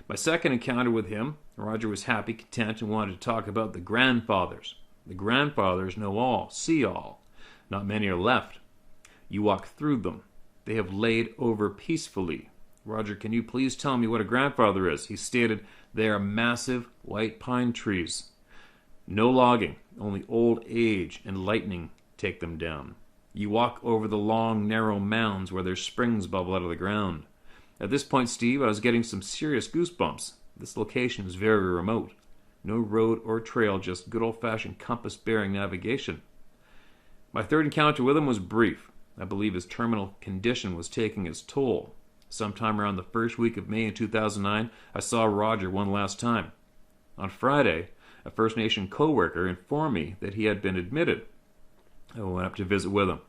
My second encounter with him, Roger was happy, content, and wanted to talk about the grandfathers. The grandfathers know all, see all. Not many are left. You walk through them. They have laid over peacefully. Roger, can you please tell me what a grandfather is? He stated they are massive white pine trees. No logging, only old age and lightning take them down. You walk over the long, narrow mounds where their springs bubble out of the ground. At this point, Steve, I was getting some serious goosebumps. This location is very remote. No road or trail, just good old-fashioned compass-bearing navigation. My third encounter with him was brief. I believe his terminal condition was taking its toll. Sometime around the first week of May in 2009, I saw Roger one last time. On Friday, a First Nation co-worker informed me that he had been admitted. I went up to visit with him.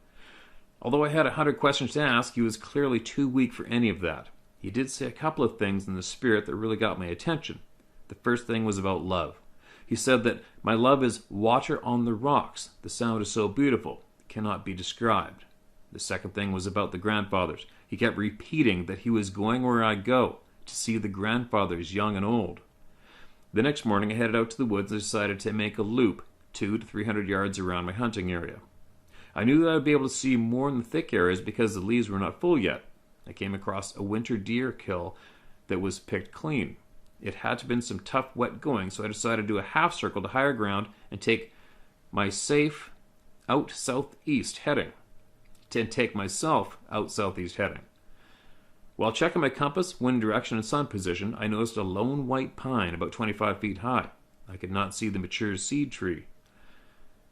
Although I had 100 questions to ask, he was clearly too weak for any of that. He did say a couple of things in the spirit that really got my attention. The first thing was about love. He said that my love is water on the rocks. The sound is so beautiful, it cannot be described. The second thing was about the grandfathers. He kept repeating that he was going where I go, to see the grandfathers, young and old. The next morning I headed out to the woods and decided to make a loop 200 to 300 yards around my hunting area. I knew that I would be able to see more in the thick areas because the leaves were not full yet. I came across a winter deer kill that was picked clean. It had to have been some tough wet going, so I decided to do a half circle to higher ground and take my safe out southeast heading. While checking my compass, wind direction, and sun position, I noticed a lone white pine about 25 feet high. I could not see the mature seed tree.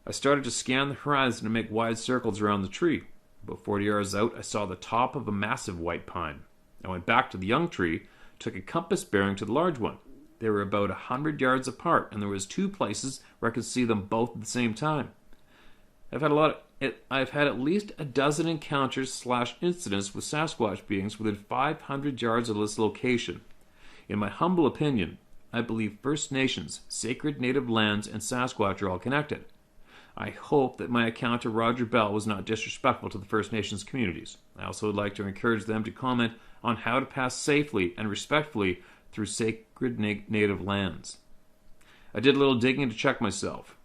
I started to scan the horizon and make wide circles around the tree. About 40 yards out, I saw the top of a massive white pine. I went back to the young tree, took a compass bearing to the large one. They were about 100 yards apart, and there was 2 places where I could see them both at the same time. I've had at least a dozen encounters / incidents with Sasquatch beings within 500 yards of this location. In my humble opinion, I believe First Nations, sacred native lands, and Sasquatch are all connected. I hope that my account of Roger Bell was not disrespectful to the First Nations communities. I also would like to encourage them to comment on how to pass safely and respectfully through sacred native lands. I did a little digging to check myself.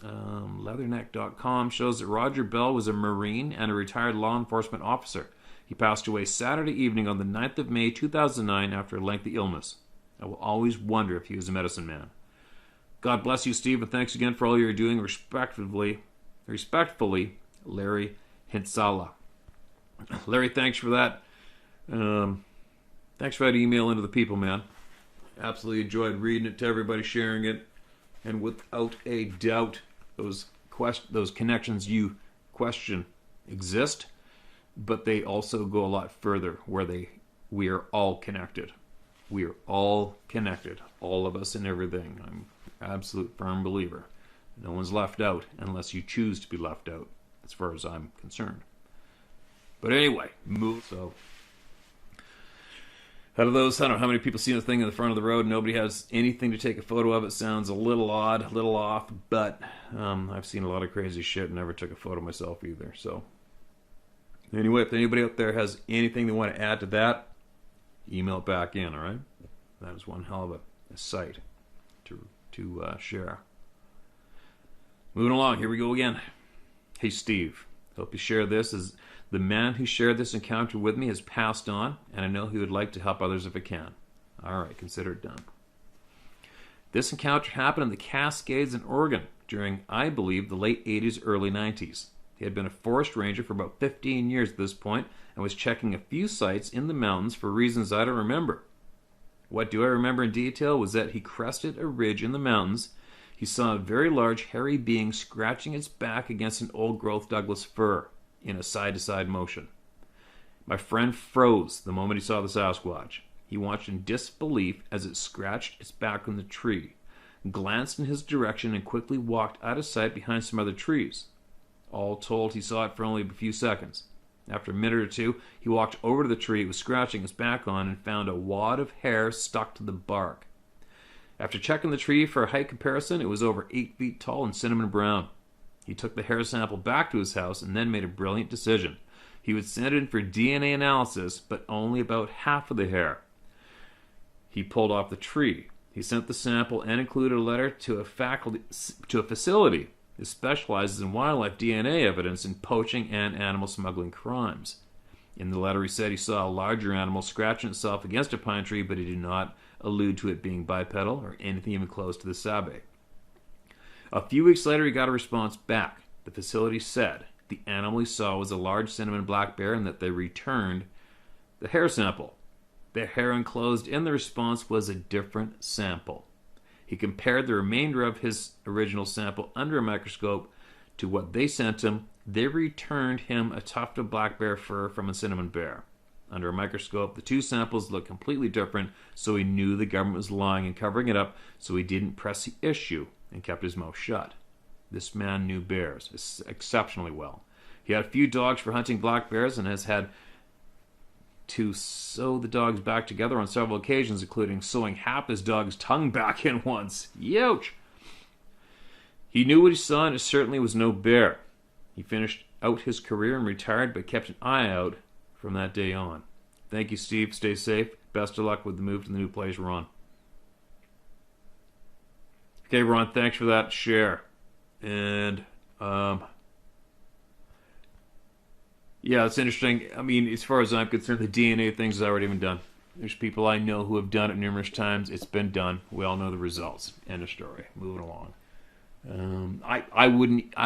Leatherneck.com shows that Roger Bell was a Marine and a retired law enforcement officer. He passed away Saturday evening on the 9th of May 2009 after a lengthy illness. I will always wonder if he was a medicine man. God bless you, Steve, and thanks again for all you're doing. Respectfully, Larry Hinsala. Larry, thanks for that. Thanks for that email into the people, man. Absolutely enjoyed reading it to everybody, sharing it, and without a doubt, those connections you question exist, but they also go a lot further, where we are all connected. We are all connected, all of us and everything. I'm an absolute firm believer. No one's left out unless you choose to be left out, as far as I'm concerned. But anyway, move. So, out of those, I don't know how many people see the thing in the front of the road. Nobody has anything to take a photo of. It sounds a little odd, a little off, but I've seen a lot of crazy shit and never took a photo myself either. So, anyway, if anybody out there has anything they want to add to that, email it back in, all right? That is one hell of a sight to share. Moving along, here we go again. Hey, Steve, hope you share this. As the man who shared this encounter with me has passed on, and I know he would like to help others if he can. All right, consider it done. This encounter happened in the Cascades in Oregon during, I believe, the late 80s, early 90s. He had been a forest ranger for about 15 years at this point and was checking a few sites in the mountains for reasons I don't remember. What do I remember in detail was that he crested a ridge in the mountains. He saw a very large hairy being scratching its back against an old-growth Douglas fir in a side-to-side motion. My friend froze the moment he saw the Sasquatch. He watched in disbelief as it scratched its back on the tree, glanced in his direction, and quickly walked out of sight behind some other trees. All told, he saw it for only a few seconds. After a minute or two, he walked over to the tree it was scratching his back on and found a wad of hair stuck to the bark. After checking the tree for a height comparison, it was over 8 feet tall and cinnamon brown. He took the hair sample back to his house and then made a brilliant decision. He would send it in for DNA analysis, but only about half of the hair he pulled off the tree. He sent the sample and included a letter to a facility that specializes in wildlife DNA evidence in poaching and animal smuggling crimes. In the letter, he said he saw a larger animal scratching itself against a pine tree, but he did not allude to it being bipedal or anything even close to the sabe. A few weeks later, he got a response back. The facility said the animal he saw was a large cinnamon black bear and that they returned the hair sample. The hair enclosed in the response was a different sample. He compared the remainder of his original sample under a microscope to what they sent him. They returned him a tuft of black bear fur from a cinnamon bear. Under a microscope, the two samples looked completely different, so he knew the government was lying and covering it up, so he didn't press the issue and kept his mouth shut. This man knew bears exceptionally well. He had a few dogs for hunting black bears and has had to sew the dogs back together on several occasions, including sewing half his dog's tongue back in once. Youch! He knew what he saw, and it certainly was no bear. He finished out his career and retired, but kept an eye out from that day on. Thank you, Steve. Stay safe. Best of luck with the move to the new place, Ron. Okay, Ron, thanks for that share. And, yeah, it's interesting. I mean, as far as I'm concerned, the DNA thing's already been done. There's people I know who have done it numerous times. It's been done. We all know the results. End of story. Moving along. I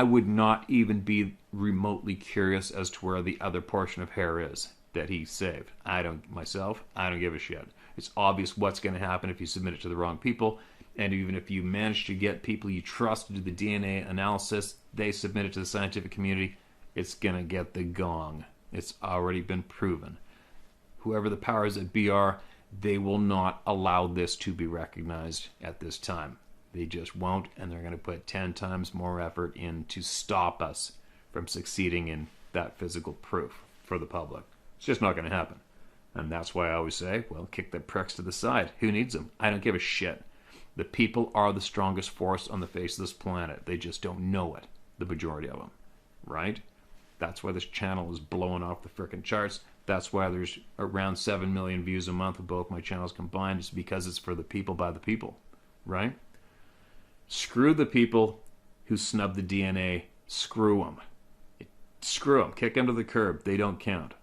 would not even be remotely curious as to where the other portion of hair is that he saved. I don't give a shit. It's obvious what's going to happen if you submit it to the wrong people. And even if you manage to get people you trust to do the DNA analysis, they submit it to the scientific community, it's going to get the gong. It's already been proven. Whoever the powers that be are, they will not allow this to be recognized at this time. They just won't, and they're going to put 10 times more effort in to stop us from succeeding in that physical proof for the public. It's just not going to happen. And that's why I always say, well, kick the pricks to the side. Who needs them? I don't give a shit. The people are the strongest force on the face of this planet. They just don't know it, the majority of them, right? That's why this channel is blowing off the frickin' charts. That's why there's around 7 million views a month of both my channels combined. It's because it's for the people by the people, right? Screw the people who snub the DNA. Screw them. Screw them. Kick them to the curb. They don't count.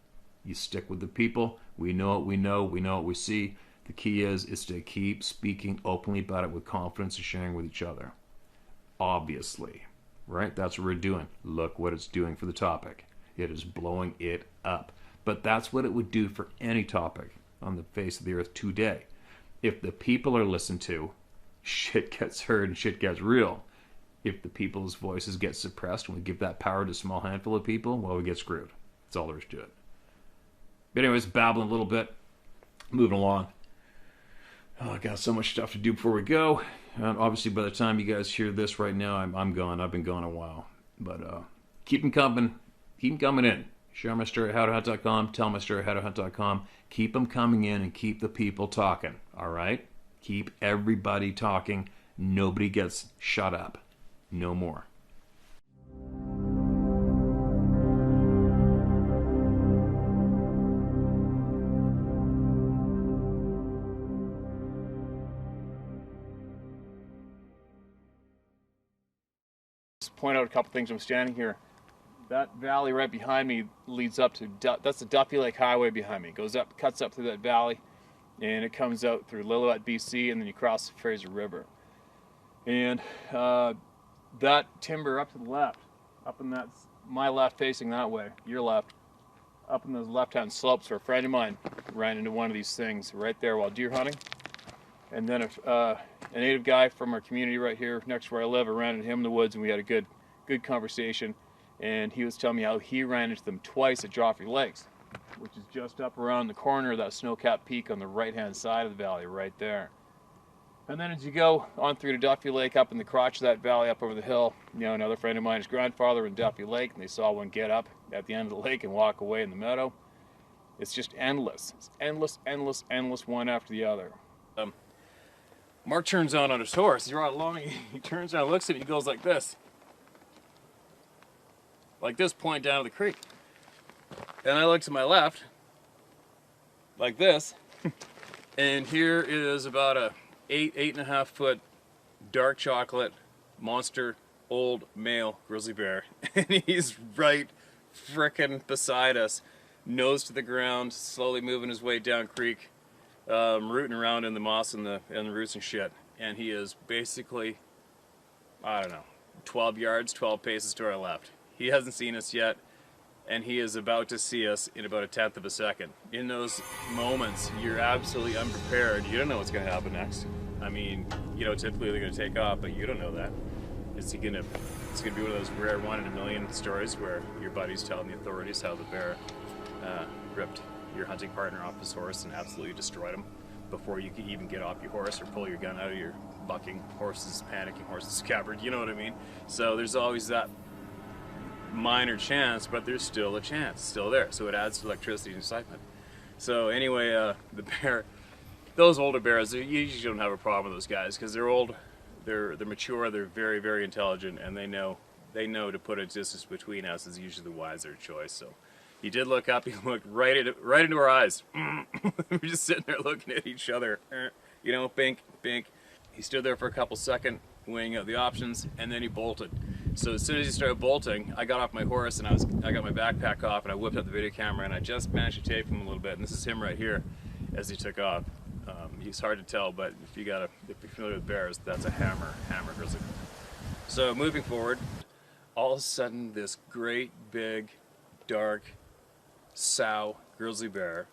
You stick with the people. We know what we know. We know what we see. The key is to keep speaking openly about it with confidence and sharing with each other. Obviously. Right? That's what we're doing. Look what it's doing for the topic. It is blowing it up. But that's what it would do for any topic on the face of the earth today. If the people are listened to, shit gets heard and shit gets real. If the people's voices get suppressed and we give that power to a small handful of people, well, we get screwed. That's all there is to it. But anyways, babbling a little bit. Moving along. Oh, I got so much stuff to do before we go. And obviously, by the time you guys hear this right now, I'm gone. I've been gone a while. But keep them coming. Keep them coming in. Share my story at howtohunt.com. Tell my story at howtohunt.com. Keep them coming in and keep the people talking. All right? Keep everybody talking. Nobody gets shut up. No more. Just point out a couple things. I'm standing here. That valley right behind me leads up to, that's the Duffy Lake Highway behind me. It goes up, cuts up through that valley, and it comes out through Lillooet, BC, and then you cross the Fraser River. And that timber up to the left, up in that, my left facing that way, your left, up in those left-hand slopes where a friend of mine ran into one of these things right there while deer hunting. And then a native guy from our community right here next to where I live, I ran into him in the woods, and we had a good conversation. And he was telling me how he ran into them twice at Joffrey Lakes, which is just up around the corner of that snow-capped peak on the right-hand side of the valley right there. And then as you go on through to Duffy Lake, up in the crotch of that valley, up over the hill, you know, another friend of mine, his grandfather in Duffy Lake, and they saw one get up at the end of the lake and walk away in the meadow. It's just endless. It's endless, endless, endless, one after the other. Mark turns on his horse. He's right along. He turns around, looks at it, he goes like this. Like this, point down to the creek. And I look to my left, like this, and here is about a 8.5 foot dark chocolate monster old male grizzly bear. And he's right frickin' beside us, nose to the ground, slowly moving his way down creek, rooting around in the moss and the roots and shit. And he is basically, I don't know, 12 yards, 12 paces to our left. He hasn't seen us yet, and he is about to see us in about 1/10 of a second. In those moments, you're absolutely unprepared. You don't know what's going to happen next. I mean, you know, typically they're going to take off, but you don't know that. It's going to be one of those rare 1 in a million stories where your buddy's telling the authorities how the bear ripped your hunting partner off his horse and absolutely destroyed him before you could even get off your horse or pull your gun out of your bucking. Horses panicking, horses scabbard, you know what I mean? So there's always that minor chance, but there's still a chance, still there. So it adds to electricity and excitement. So anyway, the bear, those older bears, you usually don't have a problem with those guys because they're old, they're mature, they're very, very intelligent, and they know to put a distance between us is usually the wiser choice. So he did look up, he looked right into our eyes. We're just sitting there looking at each other, you know, bink, bink. He stood there for a couple seconds, weighing out the options, and then he bolted. So as soon as he started bolting, I got off my horse and I got my backpack off and I whipped out the video camera and I just managed to tape him a little bit. And this is him right here as he took off. He's hard to tell, but if you're familiar with bears, that's a hammer grizzly bear. So moving forward, all of a sudden this great big dark sow grizzly bear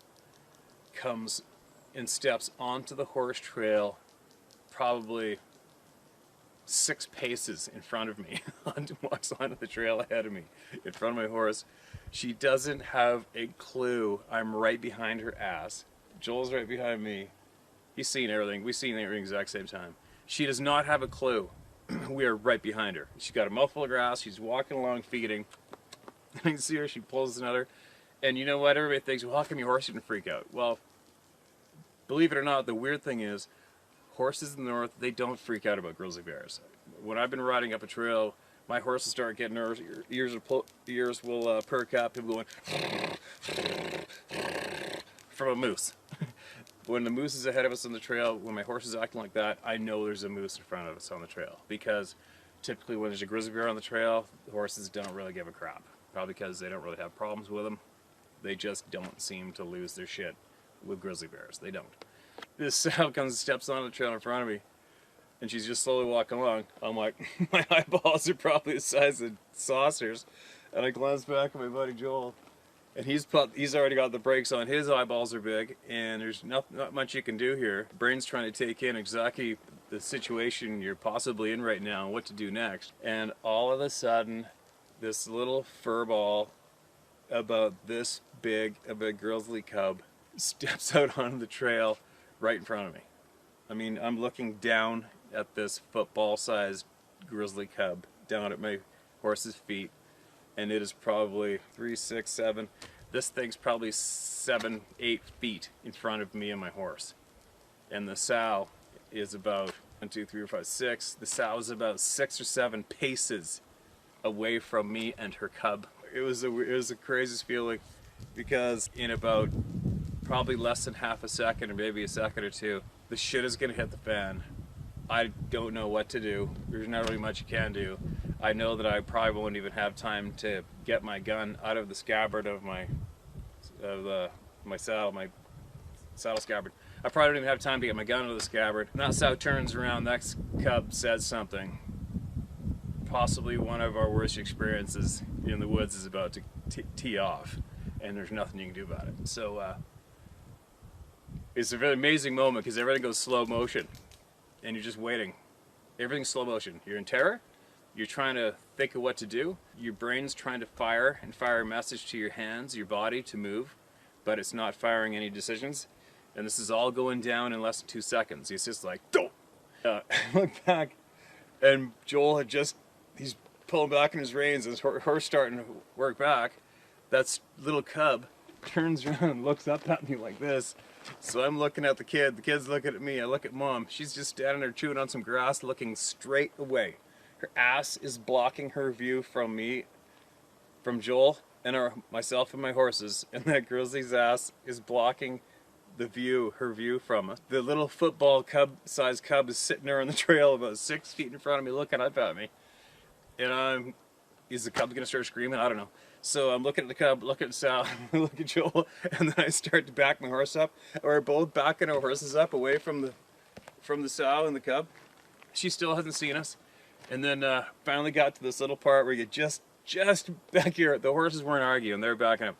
comes and steps onto the horse trail, probably 6 paces in front of me, walks onto the trail ahead of me, in front of my horse. She doesn't have a clue I'm right behind her ass. Joel's right behind me. He's seen everything. We've seen everything at the exact same time. She does not have a clue. We are right behind her. She's got a mouthful of grass. She's walking along feeding. I can see her. She pulls another. And you know what? Everybody thinks, well, how come your horse didn't freak out? Well, believe it or not, the weird thing is, horses in the north, they don't freak out about grizzly bears. When I've been riding up a trail, my horse will start getting nervous, ears will perk up, people going from a moose. When the moose is ahead of us on the trail, when my horse is acting like that, I know there's a moose in front of us on the trail. Because typically when there's a grizzly bear on the trail, the horses don't really give a crap. Probably because they don't really have problems with them. They just don't seem to lose their shit with grizzly bears. They don't. This sow comes and steps on the trail in front of me, and she's just slowly walking along. I'm like, my eyeballs are probably the size of saucers, and I glance back at my buddy Joel, and he's already got the brakes on. His eyeballs are big, and there's not much you can do here. Brain's trying to take in exactly the situation you're possibly in right now and what to do next. And all of a sudden, this little fur ball about this big of a grizzly cub steps out onto the trail right in front of me. I mean, I'm looking down at this football-sized grizzly cub, down at my horse's feet, and it is probably 3, 6, 7. This thing's probably 7, 8 feet in front of me and my horse. And the sow is about 1, 2, 3, 4, 5, 6. The sow is about 6 or 7 paces away from me and her cub. It was the craziest feeling, because in about probably less than half a second, or maybe a second or two, the shit is gonna hit the fan. I don't know what to do. There's not really much you can do. I know that I probably won't even have time to get my gun out of the scabbard of my saddle scabbard. I probably don't even have time to get my gun out of the scabbard. And that sow turns around, that cub says something. Possibly one of our worst experiences in the woods is about to tee off, and there's nothing you can do about it. So it's a very amazing moment, because everything goes slow motion, and you're just waiting. Everything's slow motion. You're in terror. You're trying to think of what to do. Your brain's trying to fire a message to your hands, your body to move, but it's not firing any decisions. And this is all going down in less than 2 seconds. He's just like, don't. I look back, and Joel he's pulling back in his reins, and his horse starting to work back. That little cub turns around and looks up at me like this. So I'm looking at the kid. The kid's looking at me. I look at Mom. She's just standing there chewing on some grass, looking straight away. Her ass is blocking her view from me, from Joel, and myself and my horses. And that Grizzly's ass is blocking her view from us. The little football sized cub is sitting there on the trail about 6 feet in front of me, looking up at me. And is the cub gonna start screaming? I don't know. So I'm looking at the cub, looking at Sal, look at Joel, and then I start to back my horse up. We're both backing our horses up away from the sow and the cub. She still hasn't seen us. And then finally got to this little part where you just back here. The horses weren't arguing, they were backing up.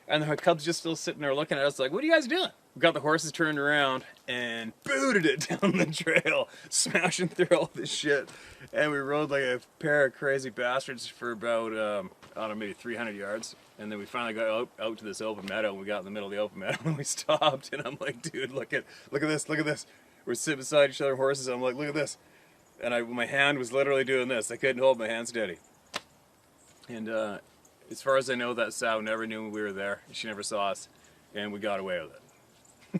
And the cub's just still sitting there looking at us like, what are you guys doing? We got the horses turned around and booted it down the trail, smashing through all this shit. And we rode like a pair of crazy bastards for about, I don't know, maybe 300 yards. And then we finally got out to this open meadow, and we got in the middle of the open meadow, and we stopped. And I'm like, dude, look at this. We're sitting beside each other horses, and I'm like, look at this. And my hand was literally doing this. I couldn't hold my hand steady. And as far as I know, that sow never knew we were there. She never saw us, and we got away with it.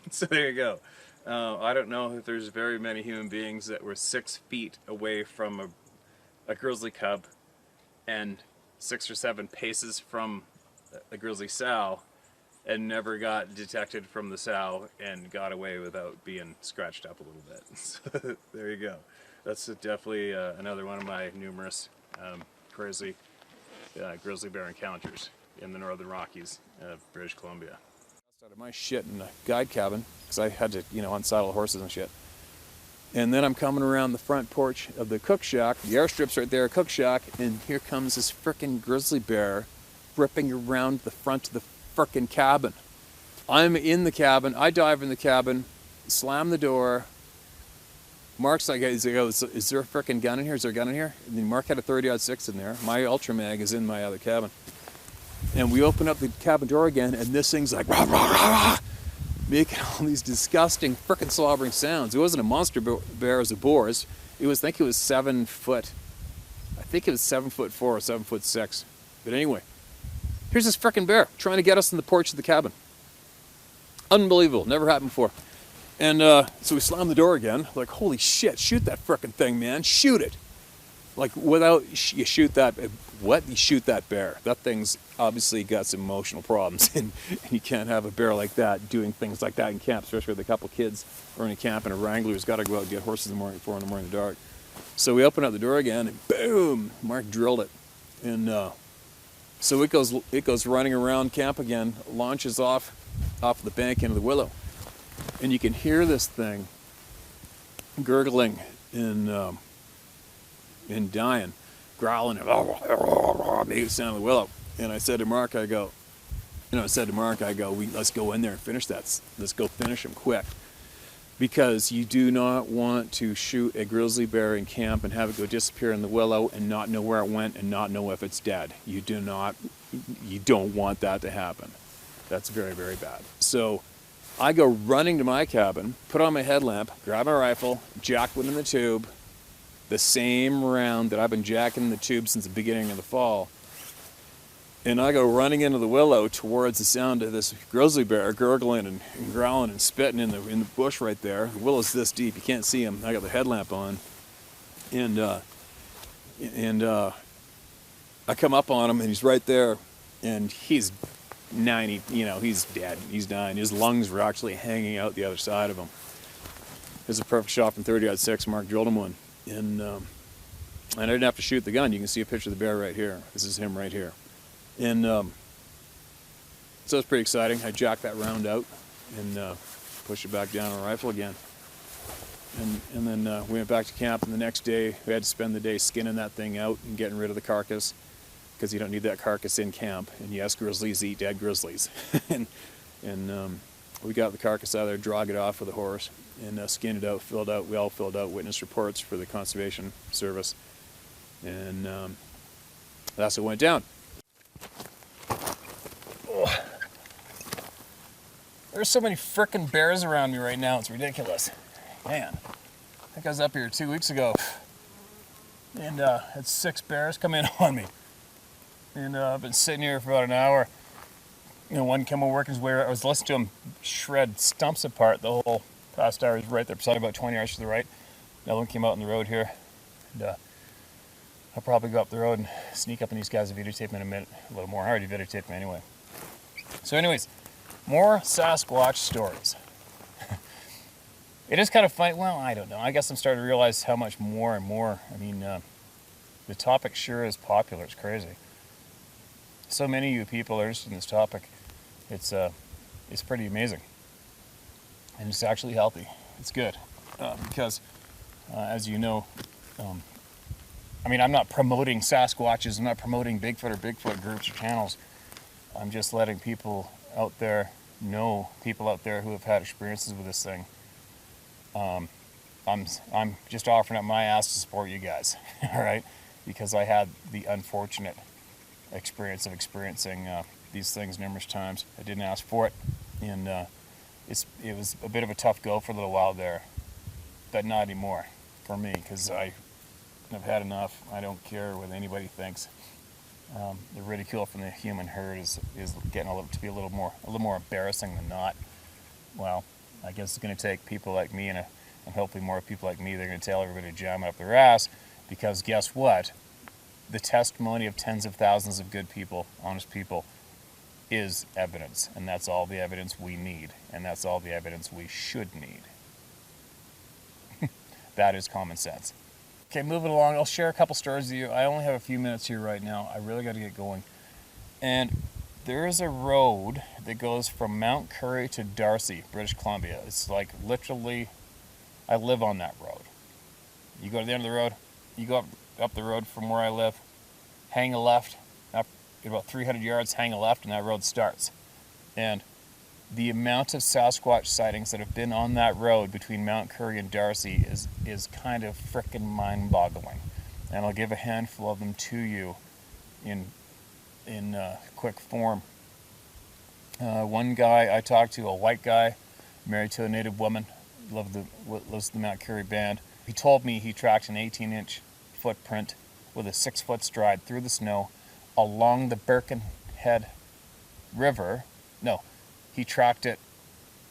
So there you go. I don't know if there's very many human beings that were 6 feet away from a grizzly cub and 6 or 7 paces from a grizzly sow and never got detected from the sow and got away without being scratched up a little bit. So there you go. That's definitely another one of my numerous crazy grizzly bear encounters in the Northern Rockies of British Columbia. Out of my shit in the guide cabin, because I had to, unsaddle horses and shit. And then I'm coming around the front porch of the cook shack. The airstrip's right there, cook shack, and here comes this frickin' grizzly bear ripping around the front of the frickin' cabin. I'm in the cabin. I dive in the cabin, slam the door. Mark's like, is there a frickin' gun in here? Is there a gun in here? And then Mark had a 30-06 in there. My Ultra Mag is in my other cabin. And we open up the cabin door again, and this thing's like, rah, rah, rah, rah, making all these disgusting, frickin' slobbering sounds. It wasn't a monster bear, it was a boar. I think it was 7 foot. I think it was 7'4" or 7'6". But anyway, here's this frickin' bear trying to get us in the porch of the cabin. Unbelievable, never happened before. And so we slam the door again, like, holy shit, shoot that frickin' thing, man, shoot it. Like, you shoot that, what? You shoot that bear. That thing's obviously got some emotional problems, and you can't have a bear like that doing things like that in camp, especially with a couple kids or in a camp and a wrangler who's got to go out and get horses in the morning, 4 in the morning dark. So we open up the door again, and boom, Mark drilled it. And so it goes running around camp again, launches off the bank into the willow. And you can hear this thing gurgling and dying, growling, making the sound of the willow. And I said to Mark, I go, let's go in there and finish that. Let's go finish him quick. Because you do not want to shoot a grizzly bear in camp and have it go disappear in the willow and not know where it went and not know if it's dead. You don't want that to happen. That's very, very bad. So I go running to my cabin, put on my headlamp, grab my rifle, jack one in the tube, the same round that I've been jacking in the tube since the beginning of the fall, And I go running into the willow towards the sound of this grizzly bear gurgling and growling and spitting in the bush right there. The willow's this deep, you can't see him. I got the headlamp on, and I come up on him, and he's right there, and he's 90. He's dead. He's dying. His lungs were actually hanging out the other side of him. This is a perfect shot from 30-06. Mark drilled him one, and I didn't have to shoot the gun. You can see a picture of the bear right here. This is him right here. And so it's pretty exciting. I jacked that round out and pushed it back down on a rifle again. And then we went back to camp, and the next day we had to spend the day skinning that thing out and getting rid of the carcass, because you don't need that carcass in camp. And yes, grizzlies eat dead grizzlies. and we got the carcass out of there, drug it off with a horse, and skinned it out, filled out. We all filled out witness reports for the Conservation Service. And that's what went down. Oh. There's so many frickin' bears around me right now, it's ridiculous. Man, I think I was up here 2 weeks ago, and had 6 bears come in on me. And I've been sitting here for about an hour. One came over working his way. I was listening to him shred stumps apart the whole past hour. He's right there beside, about 20 yards to the right. Another one came out on the road here. And I'll probably go up the road and sneak up on these guys and videotape them in a minute. A little more. I already videotaped them anyway. So anyways, more Sasquatch stories. It is kind of funny. Well, I don't know. I guess I'm starting to realize how much more and more. I mean, the topic sure is popular. It's crazy. So many of you people are interested in this topic. It's pretty amazing. And it's actually healthy. It's good. Because, as you know, I mean, I'm not promoting Sasquatches. I'm not promoting Bigfoot or Bigfoot groups or channels. I'm just letting people out there know, people out there who have had experiences with this thing. I'm just offering up my ass to support you guys, all right? Because I had the unfortunate experience of experiencing these things numerous times. I didn't ask for it, and it was a bit of a tough go for a little while there, but not anymore for me, because I've had enough. I don't care what anybody thinks. The ridicule from the human herd is getting to be a little more embarrassing than not. Well, I guess it's going to take people like me and hopefully more people like me. They're going to tell everybody to jam it up their ass, because guess what? The testimony of tens of thousands of good people, honest people, is evidence, and that's all the evidence we need, and that's all the evidence we should need. That is common sense. Okay, moving along, I'll share a couple stories with you. I only have a few minutes here right now. I really got to get going. And there is a road that goes from Mount Currie to Darcy, British Columbia. It's like literally, I live on that road. You go to the end of the road, you go up the road from where I live, hang a left, up about 300 yards, hang a left, and that road starts. And the amount of Sasquatch sightings that have been on that road between Mount Currie and Darcy is kind of frickin' mind-boggling. And I'll give a handful of them to you in quick form. One guy I talked to, a white guy, married to a native woman, lives in the Mount Currie band. He told me he tracked an 18-inch footprint with a 6-foot stride through the snow along the Birkenhead River. No, he tracked it.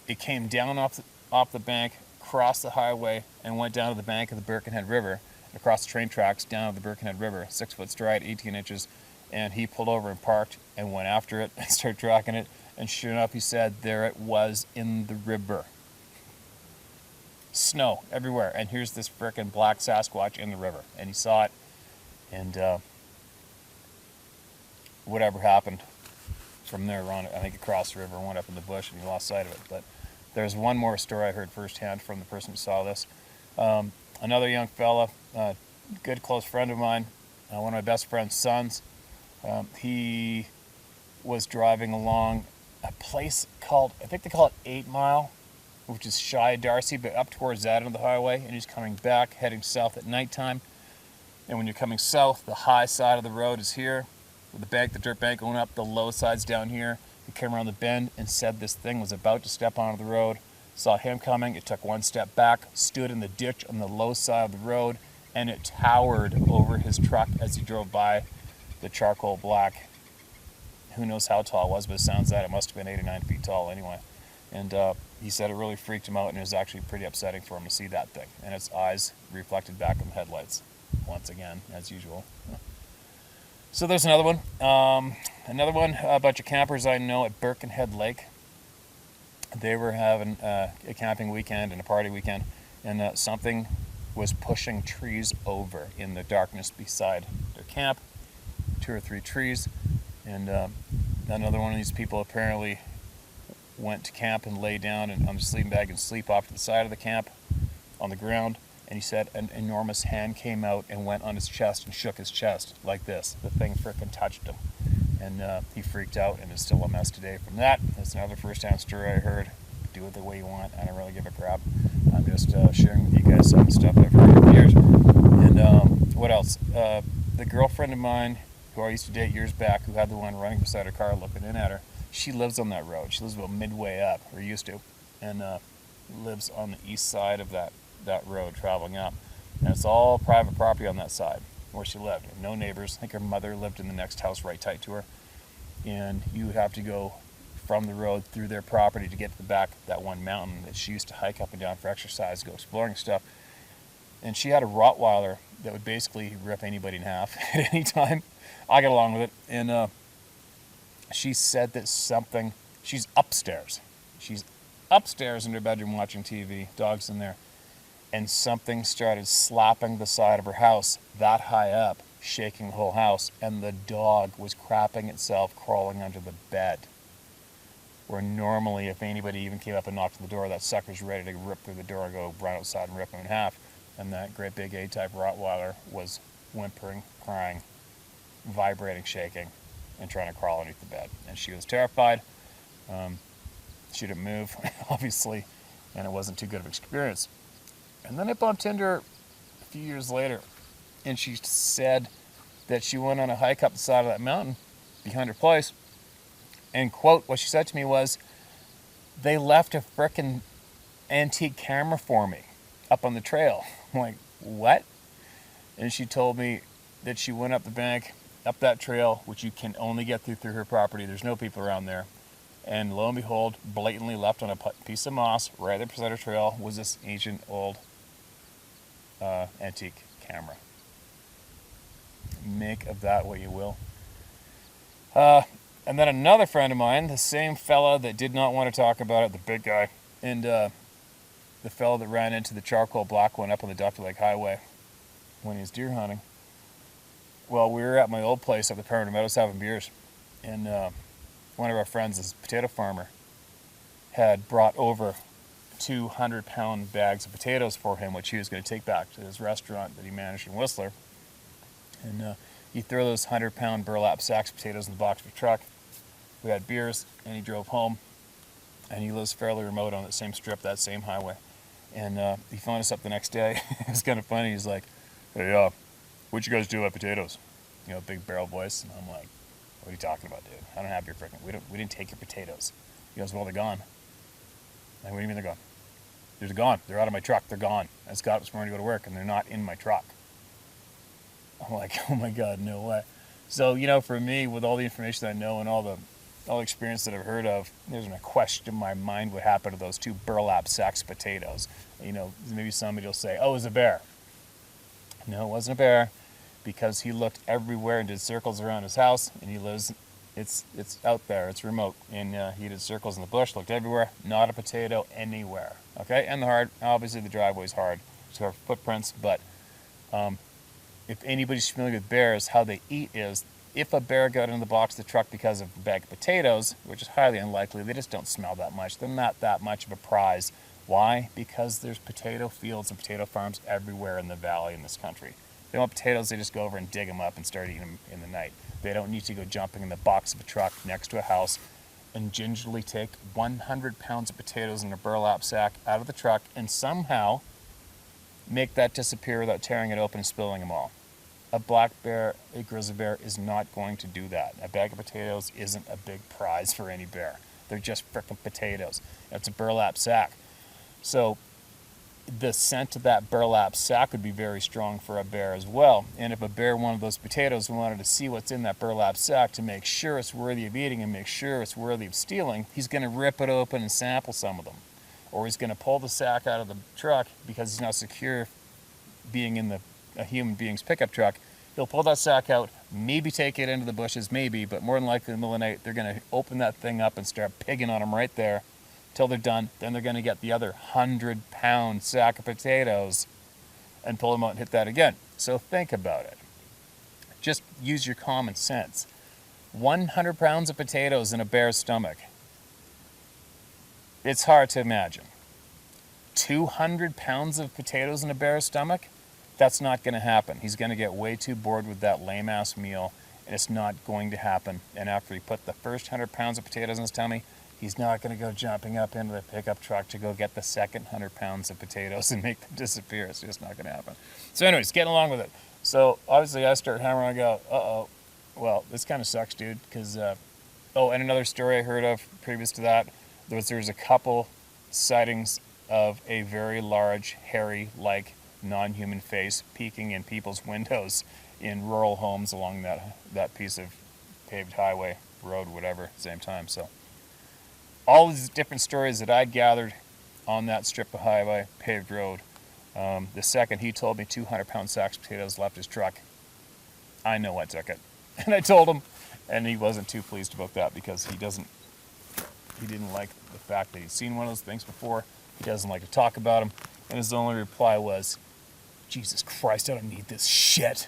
It came down off the bank, crossed the highway, and went down to the bank of the Birkenhead River, across the train tracks down to the Birkenhead River. 6-foot stride, 18 inches. And he pulled over and parked and went after it and started tracking it. And sure enough, he said, there it was in the river. Snow everywhere. And here's this frickin' black Sasquatch in the river. And he saw it. And whatever happened from there on, I think he crossed the river and went up in the bush and he lost sight of it. But there's one more story I heard firsthand from the person who saw this. Another young fella, good close friend of mine, one of my best friend's sons. He was driving along a place called, I think they call it 8 Mile, which is shy of Darcy, but up towards that end of the highway, and he's coming back, heading south at nighttime. And when you're coming south, the high side of the road is here, with the dirt bank going up, the low side's down here. He came around the bend and said this thing was about to step onto the road. Saw him coming, it took one step back, stood in the ditch on the low side of the road, and it towered over his truck as he drove by, the charcoal black who knows how tall it was, but it sounds that it must have been 8 or 9 feet tall anyway. And he said it really freaked him out, and it was actually pretty upsetting for him to see that thing. And its eyes reflected back in the headlights, once again, as usual. So there's another one. Another one, a bunch of campers I know at Birkenhead Lake. They were having a camping weekend and a party weekend, and something was pushing trees over in the darkness beside their camp. 2 or 3 trees. And another one of these people apparently went to camp and lay down on the sleeping bag and sleep off to the side of the camp on the ground. And he said an enormous hand came out and went on his chest and shook his chest like this. The thing frickin' touched him. And he freaked out and is still a mess today from that. That's another first-hand story I heard. Do it the way you want. I don't really give a crap. I'm just sharing with you guys some stuff I've heard over the years. And what else? The girlfriend of mine who I used to date years back, who had the one running beside her car looking in at her, she lives on that road. She lives about midway up, or used to, and lives on the east side of that road traveling up. And it's all private property on that side where she lived. No neighbors. I think her mother lived in the next house right tight to her. And you would have to go from the road through their property to get to the back of that one mountain that she used to hike up and down for exercise, go exploring stuff. And she had a Rottweiler that would basically rip anybody in half at any time. I got along with it. And she said that something, she's upstairs in her bedroom watching TV, dog's in there, and something started slapping the side of her house that high up, shaking the whole house, and the dog was crapping itself crawling under the bed. Where normally if anybody even came up and knocked on the door, that sucker's ready to rip through the door and go run outside and rip him in half. And that great big A-type Rottweiler was whimpering, crying, vibrating, shaking, and trying to crawl underneath the bed. And she was terrified. She didn't move, obviously, and it wasn't too good of an experience. And then I bumped into her a few years later, and she said that she went on a hike up the side of that mountain behind her place, and, quote, what she said to me was, they left a frickin' antique camera for me up on the trail. I'm like, what? And she told me that she went up the bank, up that trail, which you can only get through her property. There's no people around there. And lo and behold, blatantly left on a piece of moss right there beside her trail was this ancient old antique camera. Make of that what you will. And then another friend of mine, the same fella that did not want to talk about it, the big guy, and the fellow that ran into the charcoal black one up on the Duffy Lake Highway when he was deer hunting. Well, we were at my old place up the Permanent Meadows having beers, and one of our friends, this potato farmer, had brought over 200-pound bags of potatoes for him, which he was going to take back to his restaurant that he managed in Whistler. And he'd throw those 100-pound burlap sacks of potatoes in the box of a truck. We had beers, and he drove home. And he lives fairly remote on that same strip, that same highway. And he phoned us up the next day. It was kind of funny. He's like, hey, what'd you guys do about potatoes? You know, big barrel voice. And I'm like, what are you talking about, dude? I don't have your frickin', we didn't take your potatoes. He goes, well, they're gone. Like, what do you mean they're gone? They're gone. They're out of my truck. They're gone. I just got up this morning to go to work, and they're not in my truck. I'm like, oh my God, no way. So, you know, for me, with all the information I know and all the experience that I've heard of, there's no question in my mind what happened to those 2 burlap sacks of potatoes. You know, maybe somebody will say, oh, it was a bear. No, it wasn't a bear, because he looked everywhere and did circles around his house, and he lives, it's out there, it's remote, and he did circles in the bush, looked everywhere, not a potato anywhere. Okay, and obviously the driveway's hard, so our footprints, but if anybody's familiar with bears, how they eat is, if a bear got in the box of the truck because of a bag of potatoes, which is highly unlikely, they just don't smell that much. They're not that much of a prize. Why? Because there's potato fields and potato farms everywhere in the valley in this country. If they want potatoes, they just go over and dig them up and start eating them in the night. They don't need to go jumping in the box of a truck next to a house and gingerly take 100 pounds of potatoes in a burlap sack out of the truck and somehow make that disappear without tearing it open and spilling them all. A black bear, a grizzly bear is not going to do that. A bag of potatoes isn't a big prize for any bear. They're just frickin' potatoes. It's a burlap sack. So the scent of that burlap sack would be very strong for a bear as well. And if a bear wanted those potatoes and wanted to see what's in that burlap sack to make sure it's worthy of eating and make sure it's worthy of stealing, he's going to rip it open and sample some of them. Or he's going to pull the sack out of the truck because he's not secure being in a human being's pickup truck. He'll pull that sack out, maybe take it into the bushes, maybe, but more than likely in the middle of the night, they're going to open that thing up and start pigging on him right there till they're done. Then they're going to get the other 100-pound sack of potatoes and pull them out and hit that again. So think about it. Just use your common sense. 100 pounds of potatoes in a bear's stomach. It's hard to imagine. 200 pounds of potatoes in a bear's stomach? That's not going to happen. He's going to get way too bored with that lame-ass meal, and it's not going to happen. And after he put the first 100 pounds of potatoes in his tummy, he's not going to go jumping up into the pickup truck to go get the second 100 pounds of potatoes and make them disappear. It's just not going to happen. So anyways, getting along with it. So obviously I start hammering, I go, uh-oh, well, this kind of sucks, dude, because, and another story I heard of previous to that, there was a couple sightings of a very large, hairy-like non-human face peeking in people's windows in rural homes along that piece of paved highway, road, whatever, at the same time. So all these different stories that I'd gathered on that strip of highway, paved road, the second he told me 200-pound sacks of potatoes left his truck, I know I took it. And I told him, and he wasn't too pleased about that because he didn't like the fact that he'd seen one of those things before. He doesn't like to talk about them. And his only reply was, Jesus Christ, I don't need this shit.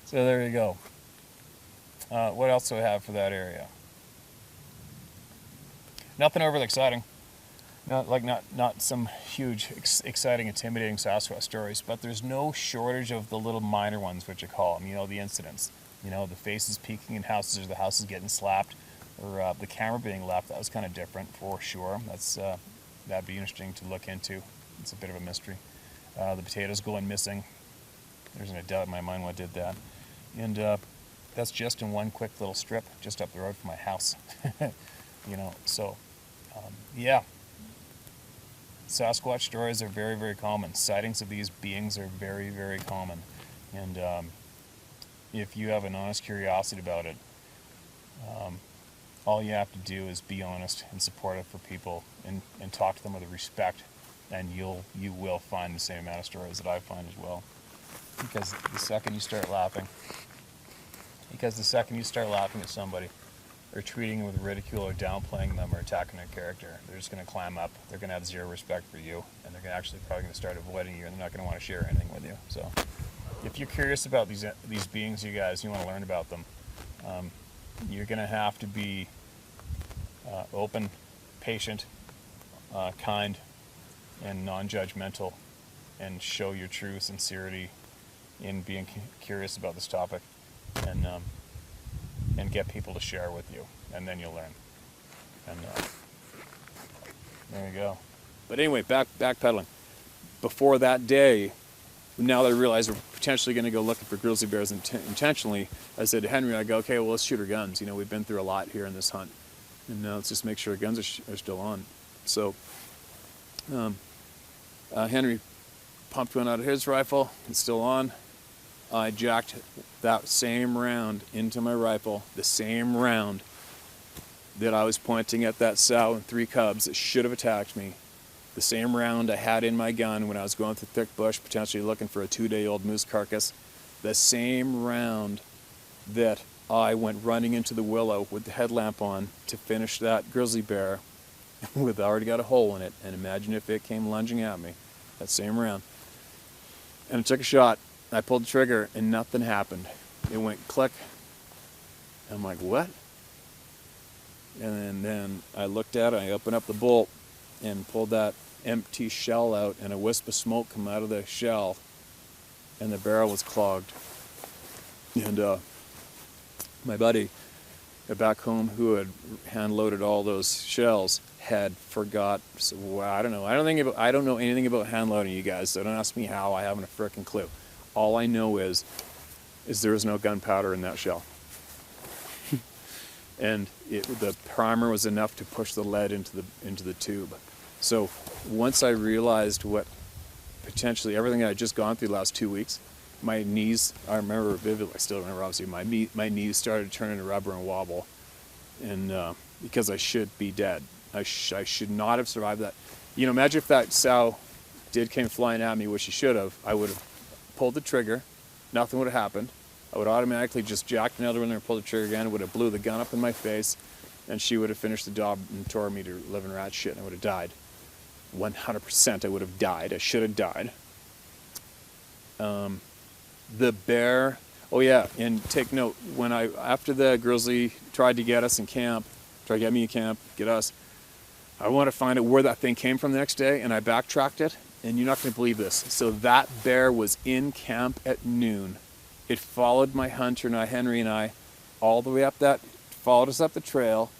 So there you go. What else do I have for that area? Nothing overly exciting. Not some huge, exciting, intimidating Sasquatch stories, but there's no shortage of the little minor ones, which I call them. The incidents. The faces peeking in houses, or the houses getting slapped, or the camera being left. That was kind of different for sure. That'd be interesting to look into. It's a bit of a mystery. The potatoes going missing. There's no doubt in my mind what did that. And that's just in one quick little strip just up the road from my house. Yeah. Sasquatch stories are very, very common. Sightings of these beings are very, very common. And if you have an honest curiosity about it, all you have to do is be honest and supportive for people and talk to them with respect, and you will find the same amount of stories that I find as well. Because the second you start laughing at somebody, or treating them with ridicule or downplaying them or attacking their character, they're just going to clam up. They're going to have zero respect for you, and they're probably going to start avoiding you, and they're not going to want to share anything with you. So if you're curious about these beings, you guys, you want to learn about them, you're going to have to be open, patient, kind, and non-judgmental, and show your true sincerity in being curious about this topic, and get people to share with you, and then you'll learn. And there you go. But anyway, backpedaling. Before that day, now that I realize we're potentially going to go looking for grizzly bears intentionally, I said to Henry, I go, okay, well, let's shoot our guns. We've been through a lot here in this hunt, and now let's just make sure our guns are still on. So Henry pumped one out of his rifle. It's still on. I jacked that same round into my rifle, the same round that I was pointing at that sow and 3 cubs that should have attacked me. The same round I had in my gun when I was going through thick bush, potentially looking for a 2-day-old moose carcass. The same round that I went running into the willow with the headlamp on to finish that grizzly bear with already got a hole in it. And imagine if it came lunging at me. That same round. And I took a shot. I pulled the trigger and nothing happened. It went click. I'm like, what? And then I looked at it, I opened up the bolt and pulled that empty shell out, and a wisp of smoke come out of the shell, and the barrel was clogged. And my buddy back home, who had hand-loaded all those shells, had forgot. So, well, I don't know. I don't know anything about hand-loading, you guys, so don't ask me how. I haven't a frickin' clue. All I know is there was no gunpowder in that shell. And the primer was enough to push the lead into the tube. So once I realized what potentially everything I had just gone through the last 2 weeks, my knees, I remember vividly, I still remember obviously, my knees started turning to rubber and wobble, and because I should be dead. I should not have survived that. You know, imagine if that sow came flying at me, which she should have. I would have pulled the trigger, nothing would have happened. I would automatically just jacked another one there and pulled the trigger again, would have blew the gun up in my face, and she would have finished the job and tore me to living rat shit, and I would have died. 100% I would have died. I should have died. The bear, oh yeah, and take note, after the Grizzly tried to get us in camp, tried to get me in camp, get us, I want to find out where that thing came from the next day, and I backtracked it, and you're not going to believe this. So that bear was in camp at noon. It followed my hunter and Henry and I, all the way up followed us up the trail.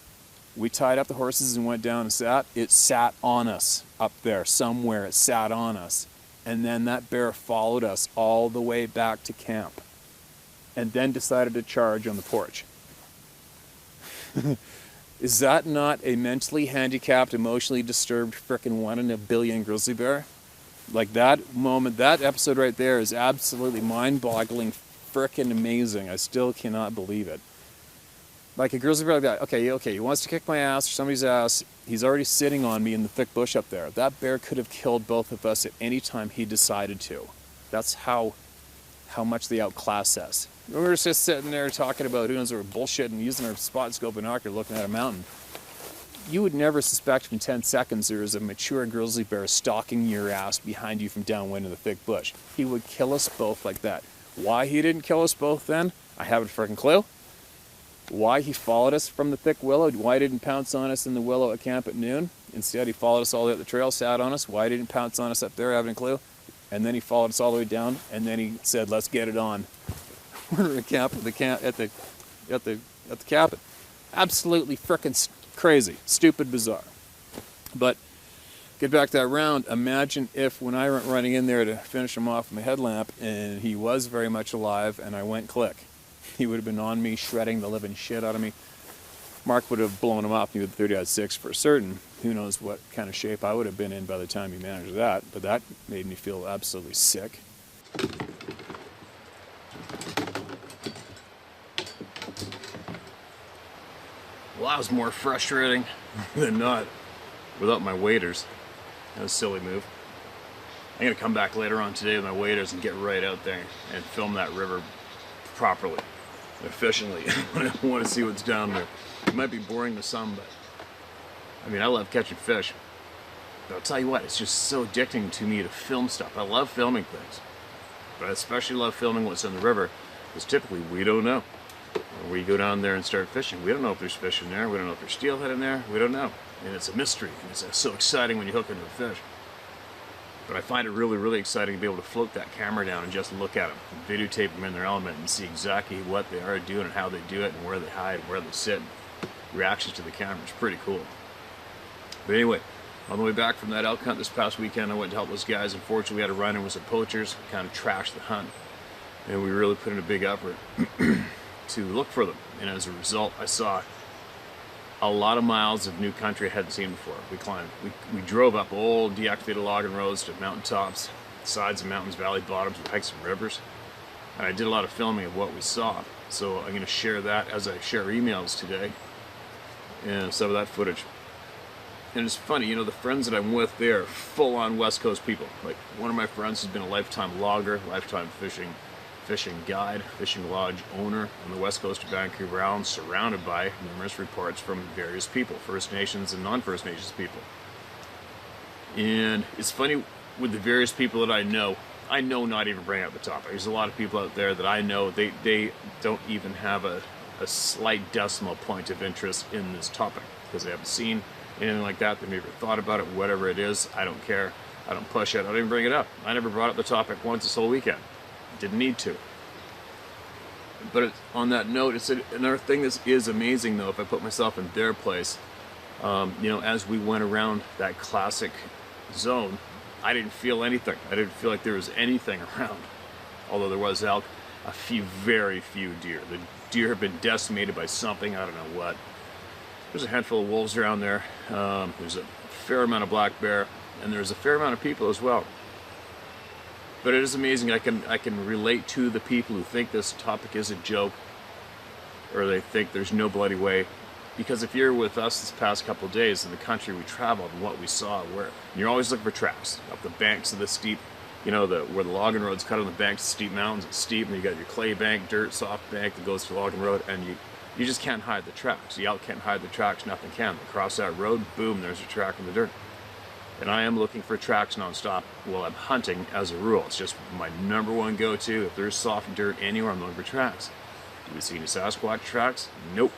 We tied up the horses and went down and sat. It sat on us up there somewhere. It sat on us. And then that bear followed us all the way back to camp and then decided to charge on the porch. Is that not a mentally handicapped, emotionally disturbed frickin' 1 in a billion grizzly bear? Like that moment, that episode right there is absolutely mind-boggling, frickin' amazing. I still cannot believe it. Like a grizzly bear like that, okay, he wants to kick my ass or somebody's ass. He's already sitting on me in the thick bush up there. That bear could have killed both of us at any time he decided to. That's how much they outclass us. We were just sitting there talking about who knows, we were bullshitting, using our spot scope binocular, looking at a mountain. You would never suspect in 10 seconds there is a mature grizzly bear stalking your ass behind you from downwind in the thick bush. He would kill us both like that. Why he didn't kill us both then, I haven't a freaking clue. Why he followed us from the thick willow, why he didn't pounce on us in the willow at camp at noon. Instead, he followed us all the way up the trail, sat on us. Why he didn't pounce on us up there, I haven't a clue. And then he followed us all the way down, and then he said, "Let's get it on." We're at the cabin. Absolutely frickin' crazy, stupid, bizarre. But get back to that round. Imagine if when I went running in there to finish him off with my headlamp, and he was very much alive, and I went click. He would have been on me, shredding the living shit out of me. Mark would have blown him up. He would 30-6 for certain. Who knows what kind of shape I would have been in by the time he managed that. But that made me feel absolutely sick. Well, that was more frustrating than not without my waders. That was a silly move. I'm going to come back later on today with my waders and get right out there and film that river properly, efficiently. I want to see what's down there. It might be boring to some, but I mean, I love catching fish. But I'll tell you what, it's just so addicting to me to film stuff. I love filming things, but I especially love filming what's in the river, because typically we don't know. When we go down there and start fishing, we don't know if there's fish in there, we don't know if there's steelhead in there, we don't know. And it's a mystery, and it's so exciting when you hook into a fish. But I find it really, really exciting to be able to float that camera down and just look at them, and videotape them in their element and see exactly what they are doing and how they do it and where they hide and where they sit. Reactions to the camera is pretty cool. But anyway, on the way back from that elk hunt this past weekend, I went to help those guys. Unfortunately, we had a run-in with some poachers, kind of trashed the hunt, and we really put in a big effort to look for them. And as a result, I saw a lot of miles of new country I hadn't seen before. We drove up old deactivated logging roads to mountaintops, sides of mountains, valley bottoms, we hiked some rivers, and I did a lot of filming of what we saw. So I'm going to share that as I share emails today, and some of that footage. And it's funny, you know, the friends that I'm with, they are full-on West Coast people. Like, one of my friends has been a lifetime logger, lifetime fishing guide, fishing lodge owner on the west coast of Vancouver Island, surrounded by numerous reports from various people, First Nations and non-First Nations people. And it's funny, with the various people that I know not even bring up the topic. There's a lot of people out there that I know, they don't even have a slight decimal point of interest in this topic, because they haven't seen anything like that, they've never thought about it, whatever it is. I don't care, I don't push it, I don't even bring it up. I never brought up the topic once this whole weekend. Didn't need to. But on that note, it's another thing that is amazing, though, if I put myself in their place. You know, as we went around that classic zone, I didn't feel anything. I didn't feel like there was anything around. Although there was elk, very few deer. The deer have been decimated by something, I don't know what. There's a handful of wolves around there. There's a fair amount of black bear, and there's a fair amount of people as well. But it is amazing. I can relate to the people who think this topic is a joke, or they think there's no bloody way. Because if you're with us this past couple of days in the country we traveled and what we saw, where you're always looking for tracks up the banks of the steep, you know, where the logging roads cut on the banks of steep mountains. It's steep, and you got your clay bank, dirt, soft bank that goes to the logging road, and you just can't hide the tracks. The elk can't hide the tracks. Nothing can. They cross that road, boom, there's a track in the dirt. And I am looking for tracks nonstop while I'm hunting as a rule. It's just my number one go-to. If there's soft dirt anywhere, I'm looking for tracks. Do we see any Sasquatch tracks? Nope.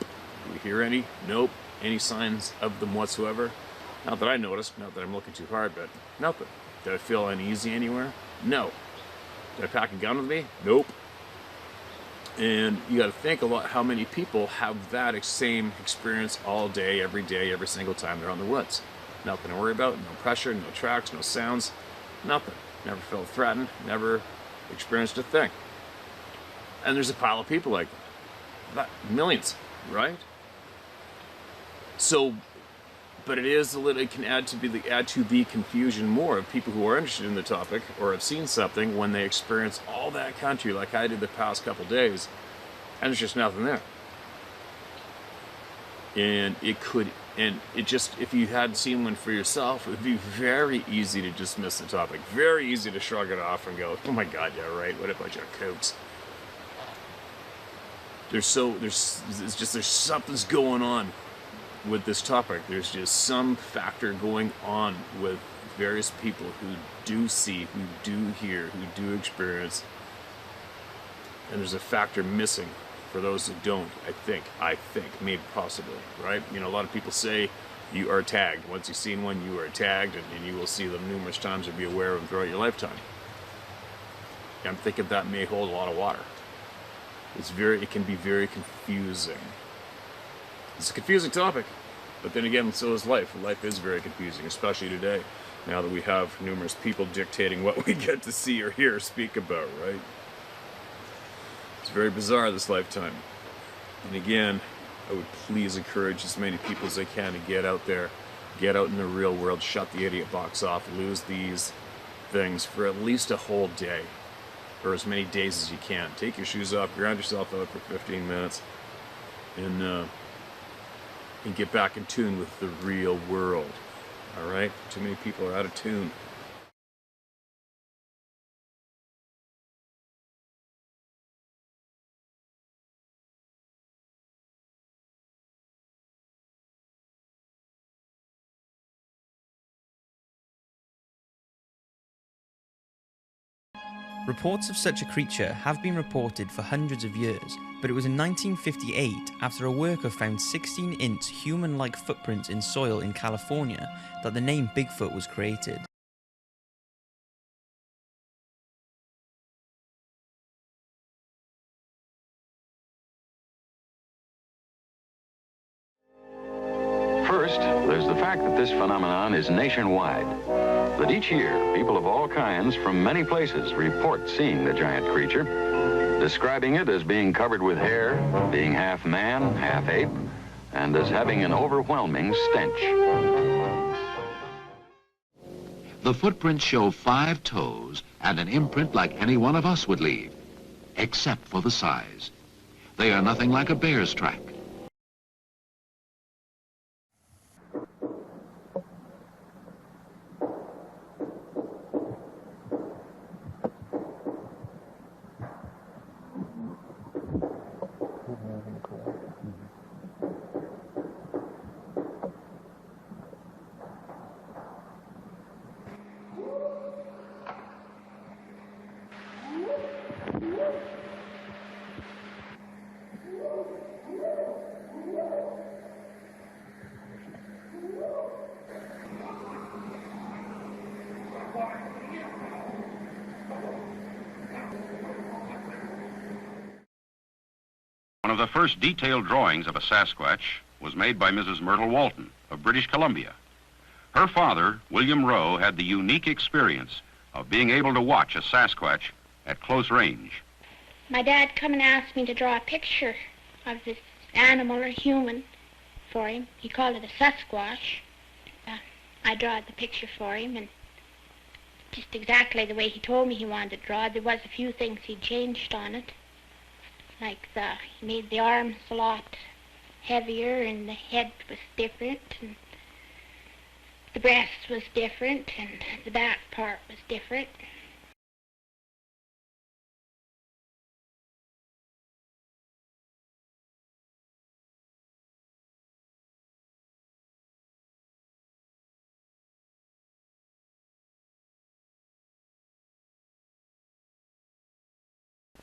Do we hear any? Nope. Any signs of them whatsoever? Not that I noticed, not that I'm looking too hard, but nothing. Did I feel uneasy anywhere? No. Did I pack a gun with me? Nope. And you got to think about how many people have that same experience all day, every single time they're on the woods. Nothing to worry about, no pressure, no tracks, no sounds, nothing. Never felt threatened, never experienced a thing. And there's a pile of people like that. Millions, right? So, but it can add to the confusion more of people who are interested in the topic or have seen something when they experience all that country like I did the past couple days, and there's just nothing there. And if you hadn't seen one for yourself, it would be very easy to dismiss the topic, very easy to shrug it off and go, oh my God, yeah, right, what a bunch of kooks. There's something's going on with this topic. There's just some factor going on with various people who do see, who do hear, who do experience, and there's a factor missing for those who don't. I think, maybe possibly, right? You know, a lot of people say you are tagged. Once you've seen one, you are tagged, and you will see them numerous times or be aware of them throughout your lifetime. And I'm thinking that may hold a lot of water. It can be very confusing. It's a confusing topic, but then again, so is life. Life is very confusing, especially today, now that we have numerous people dictating what we get to see or hear or speak about, right? It's very bizarre, this lifetime. And again, I would please encourage as many people as I can to get out there, get out in the real world, shut the idiot box off, lose these things for at least a whole day, or as many days as you can. Take your shoes off, ground yourself out for 15 minutes, and get back in tune with the real world. All right? Too many people are out of tune. Reports of such a creature have been reported for hundreds of years, but it was in 1958, after a worker found 16-inch human-like footprints in soil in California, that the name Bigfoot was created. First, there's the fact that this phenomenon is nationwide. That each year, people of all kinds from many places report seeing the giant creature, describing it as being covered with hair, being half man, half ape, and as having an overwhelming stench. The footprints show 5 toes and an imprint like any one of us would leave, except for the size. They are nothing like a bear's track. One of the first detailed drawings of a Sasquatch was made by Mrs. Myrtle Walton of British Columbia. Her father, William Rowe, had the unique experience of being able to watch a Sasquatch at close range. My dad come and asked me to draw a picture of this animal or human, for him. He called it a Sasquatch. I drawed the picture for him, and just exactly the way he told me he wanted it drawn. There was a few things he changed on it, like he made the arms a lot heavier, and the head was different, and the breast was different, and the back part was different.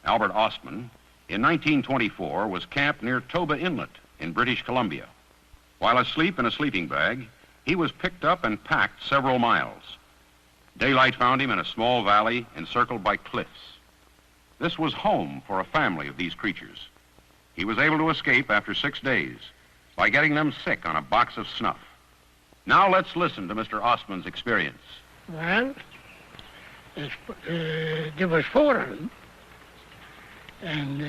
Albert Ostman, in 1924, was camped near Toba Inlet in British Columbia. While asleep in a sleeping bag, he was picked up and packed several miles. Daylight found him in a small valley encircled by cliffs. This was home for a family of these creatures. He was able to escape after 6 days by getting them sick on a box of snuff. Now let's listen to Mr. Ostman's experience. Well, there was 4 of them, and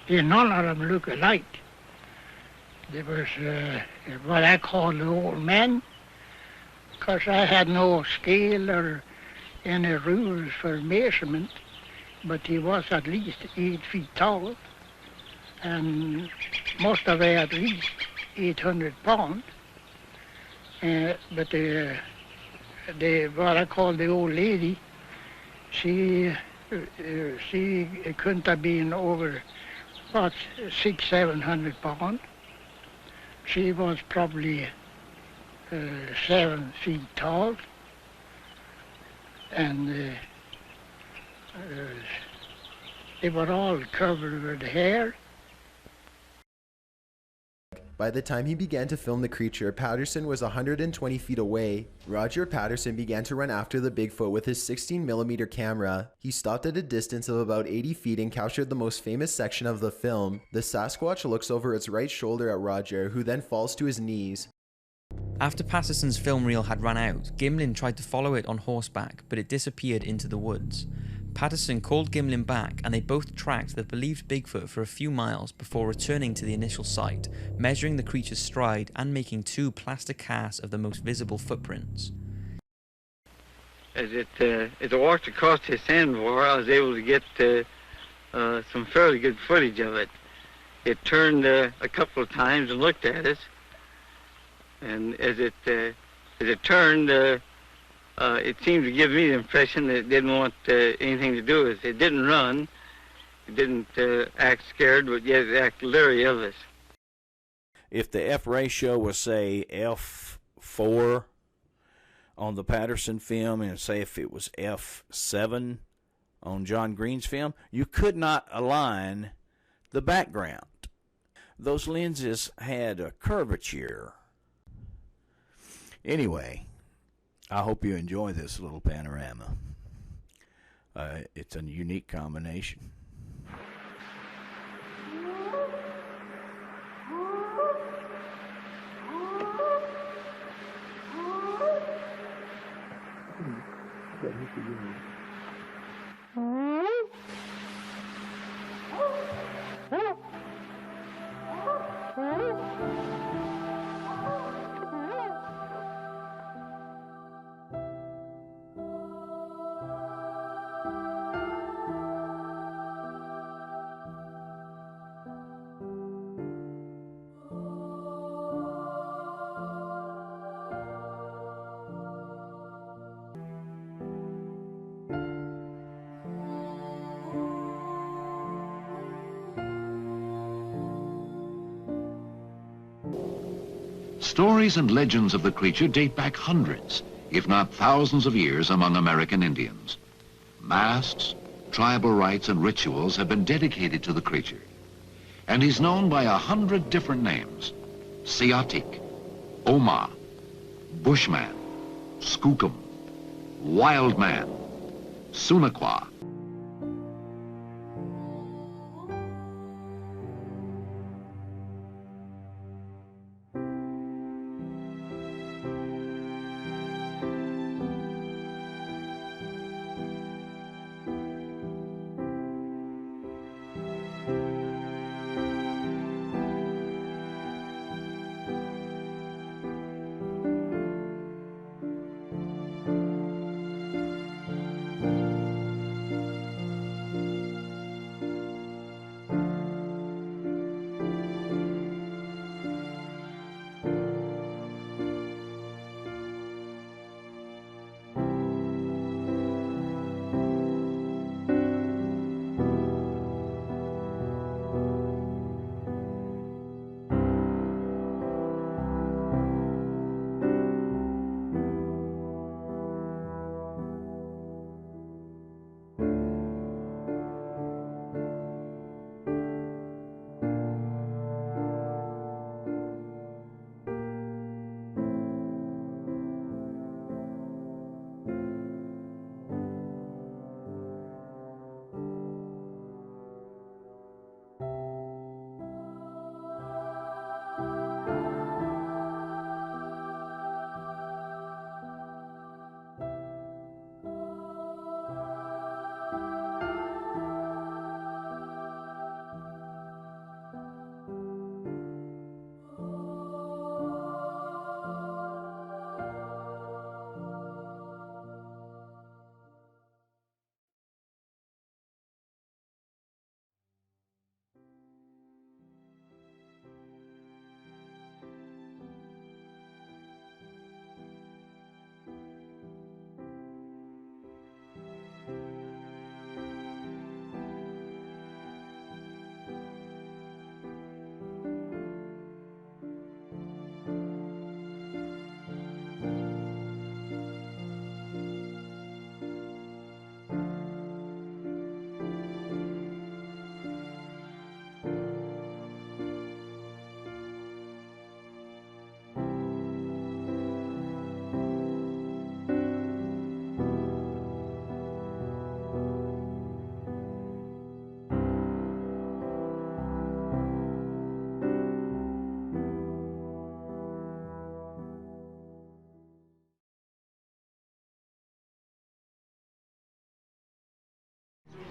none of them look alike. There was what I call the old man, because I had no scale or any rules for measurement, but he was at least 8 feet tall, and must have weighed at least 800 pounds. But what I call the old lady, she couldn't have been over, what, 600-700 pounds. She was probably 7 feet tall, and they were all covered with hair. By the time he began to film the creature, Patterson was 120 feet away. Roger Patterson began to run after the Bigfoot with his 16mm camera. He stopped at a distance of about 80 feet and captured the most famous section of the film. The Sasquatch looks over its right shoulder at Roger, who then falls to his knees. After Patterson's film reel had run out, Gimlin tried to follow it on horseback, but it disappeared into the woods. Patterson called Gimlin back, and they both tracked the believed Bigfoot for a few miles before returning to the initial site, measuring the creature's stride and making 2 plaster casts of the most visible footprints. As it walked across the sandbar, I was able to get some fairly good footage of it. It turned a couple of times and looked at us, and as it turned, it seemed to give me the impression that it didn't want anything to do with us. It didn't run, it didn't act scared, but yet it acted leery of us. If the F ratio was, say, F4 on the Patterson film, and say if it was F7 on John Green's film, you could not align the background. Those lenses had a curvature. Anyway, I hope you enjoy this little panorama. It's a unique combination. Stories and legends of the creature date back hundreds, if not thousands of years among American Indians. Masks, tribal rites, and rituals have been dedicated to the creature. And he's known by 100 different names: Siatik, Oma, Bushman, Skookum, Wild Man, Sunaqua.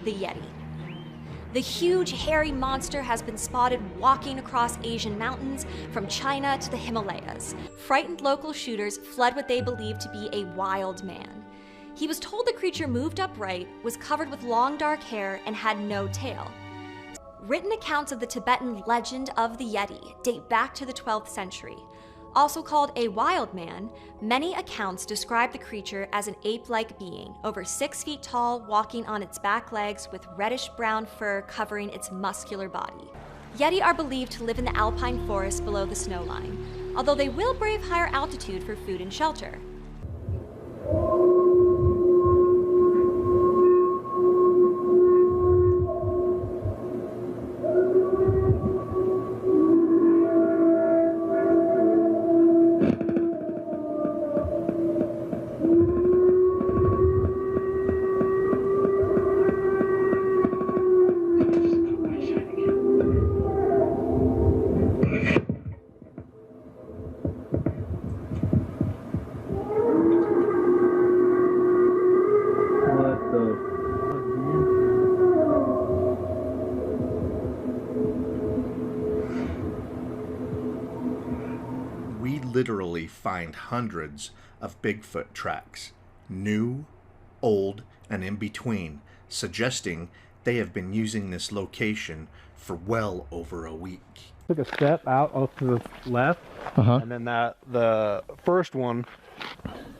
the Yeti. The huge, hairy monster has been spotted walking across Asian mountains from China to the Himalayas. Frightened local shooters fled what they believed to be a wild man. He was told the creature moved upright, was covered with long dark hair, and had no tail. Written accounts of the Tibetan legend of the Yeti date back to the 12th century. Also called a wild man, many accounts describe the creature as an ape-like being, over 6 feet tall, walking on its back legs with reddish-brown fur covering its muscular body. Yeti are believed to live in the alpine forest below the snow line, although they will brave higher altitude for food and shelter. Literally find hundreds of Bigfoot tracks, new, old, and in between, suggesting they have been using this location for well over a week. Took a step out off to the left, and then the first one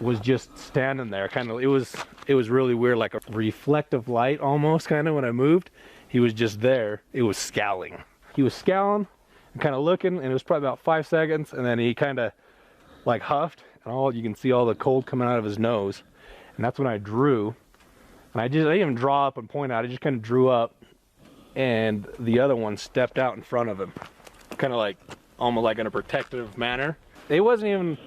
was just standing there. Kind of, it was really weird, like a reflective light almost. Kind of when I moved, he was just there. It was scowling. He was scowling and kind of looking, and it was probably about 5 seconds, and then he kind of like huffed, and you can see all the cold coming out of his nose, and that's when I drew. And I didn't even draw up and point out. I just kind of drew up, and the other one stepped out in front of him, kind of like almost like in a protective manner. It wasn't even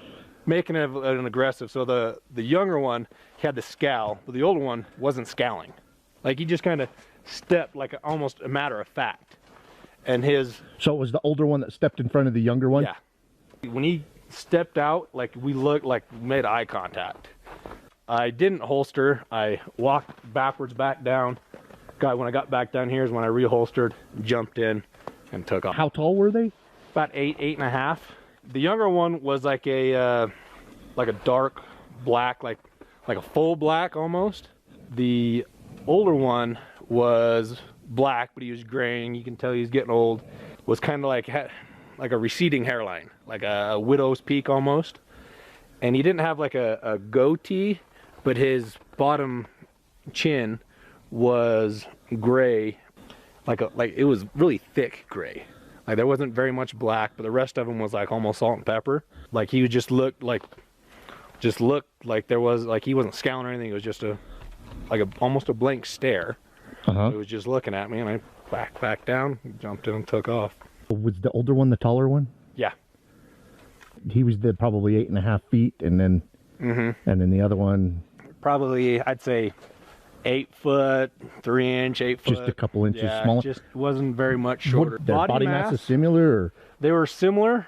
making it an aggressive. So the younger one, he had the scowl, but the older one wasn't scowling. Like he just kind of stepped like almost a matter of fact. And so it was the older one that stepped in front of the younger one? Yeah. When he stepped out, like we looked, like made eye contact. I didn't holster. I walked backwards back down. When I got back down here is when I reholstered, jumped in, and took off. How tall were they? About 8.5. The younger one was like a dark black, like a full black almost. The older one was black, but he was graying. You can tell he's getting old. Was kind of like a receding hairline, like a widow's peak almost. And he didn't have like a goatee, but his bottom chin was gray, like it was really thick gray. Like there wasn't very much black, but the rest of him was like almost salt and pepper. Like he just looked like there was, like he wasn't scowling or anything. It was just almost a blank stare. It was just looking at me, and I back down, jumped in and took off. Was the older one the taller one? Yeah. He was probably 8.5 feet, and then and then the other one probably, I'd say 8 foot 3 inch, 8 foot. Just a couple inches smaller. Just wasn't very much shorter. Their body mass is similar, or? They were similar,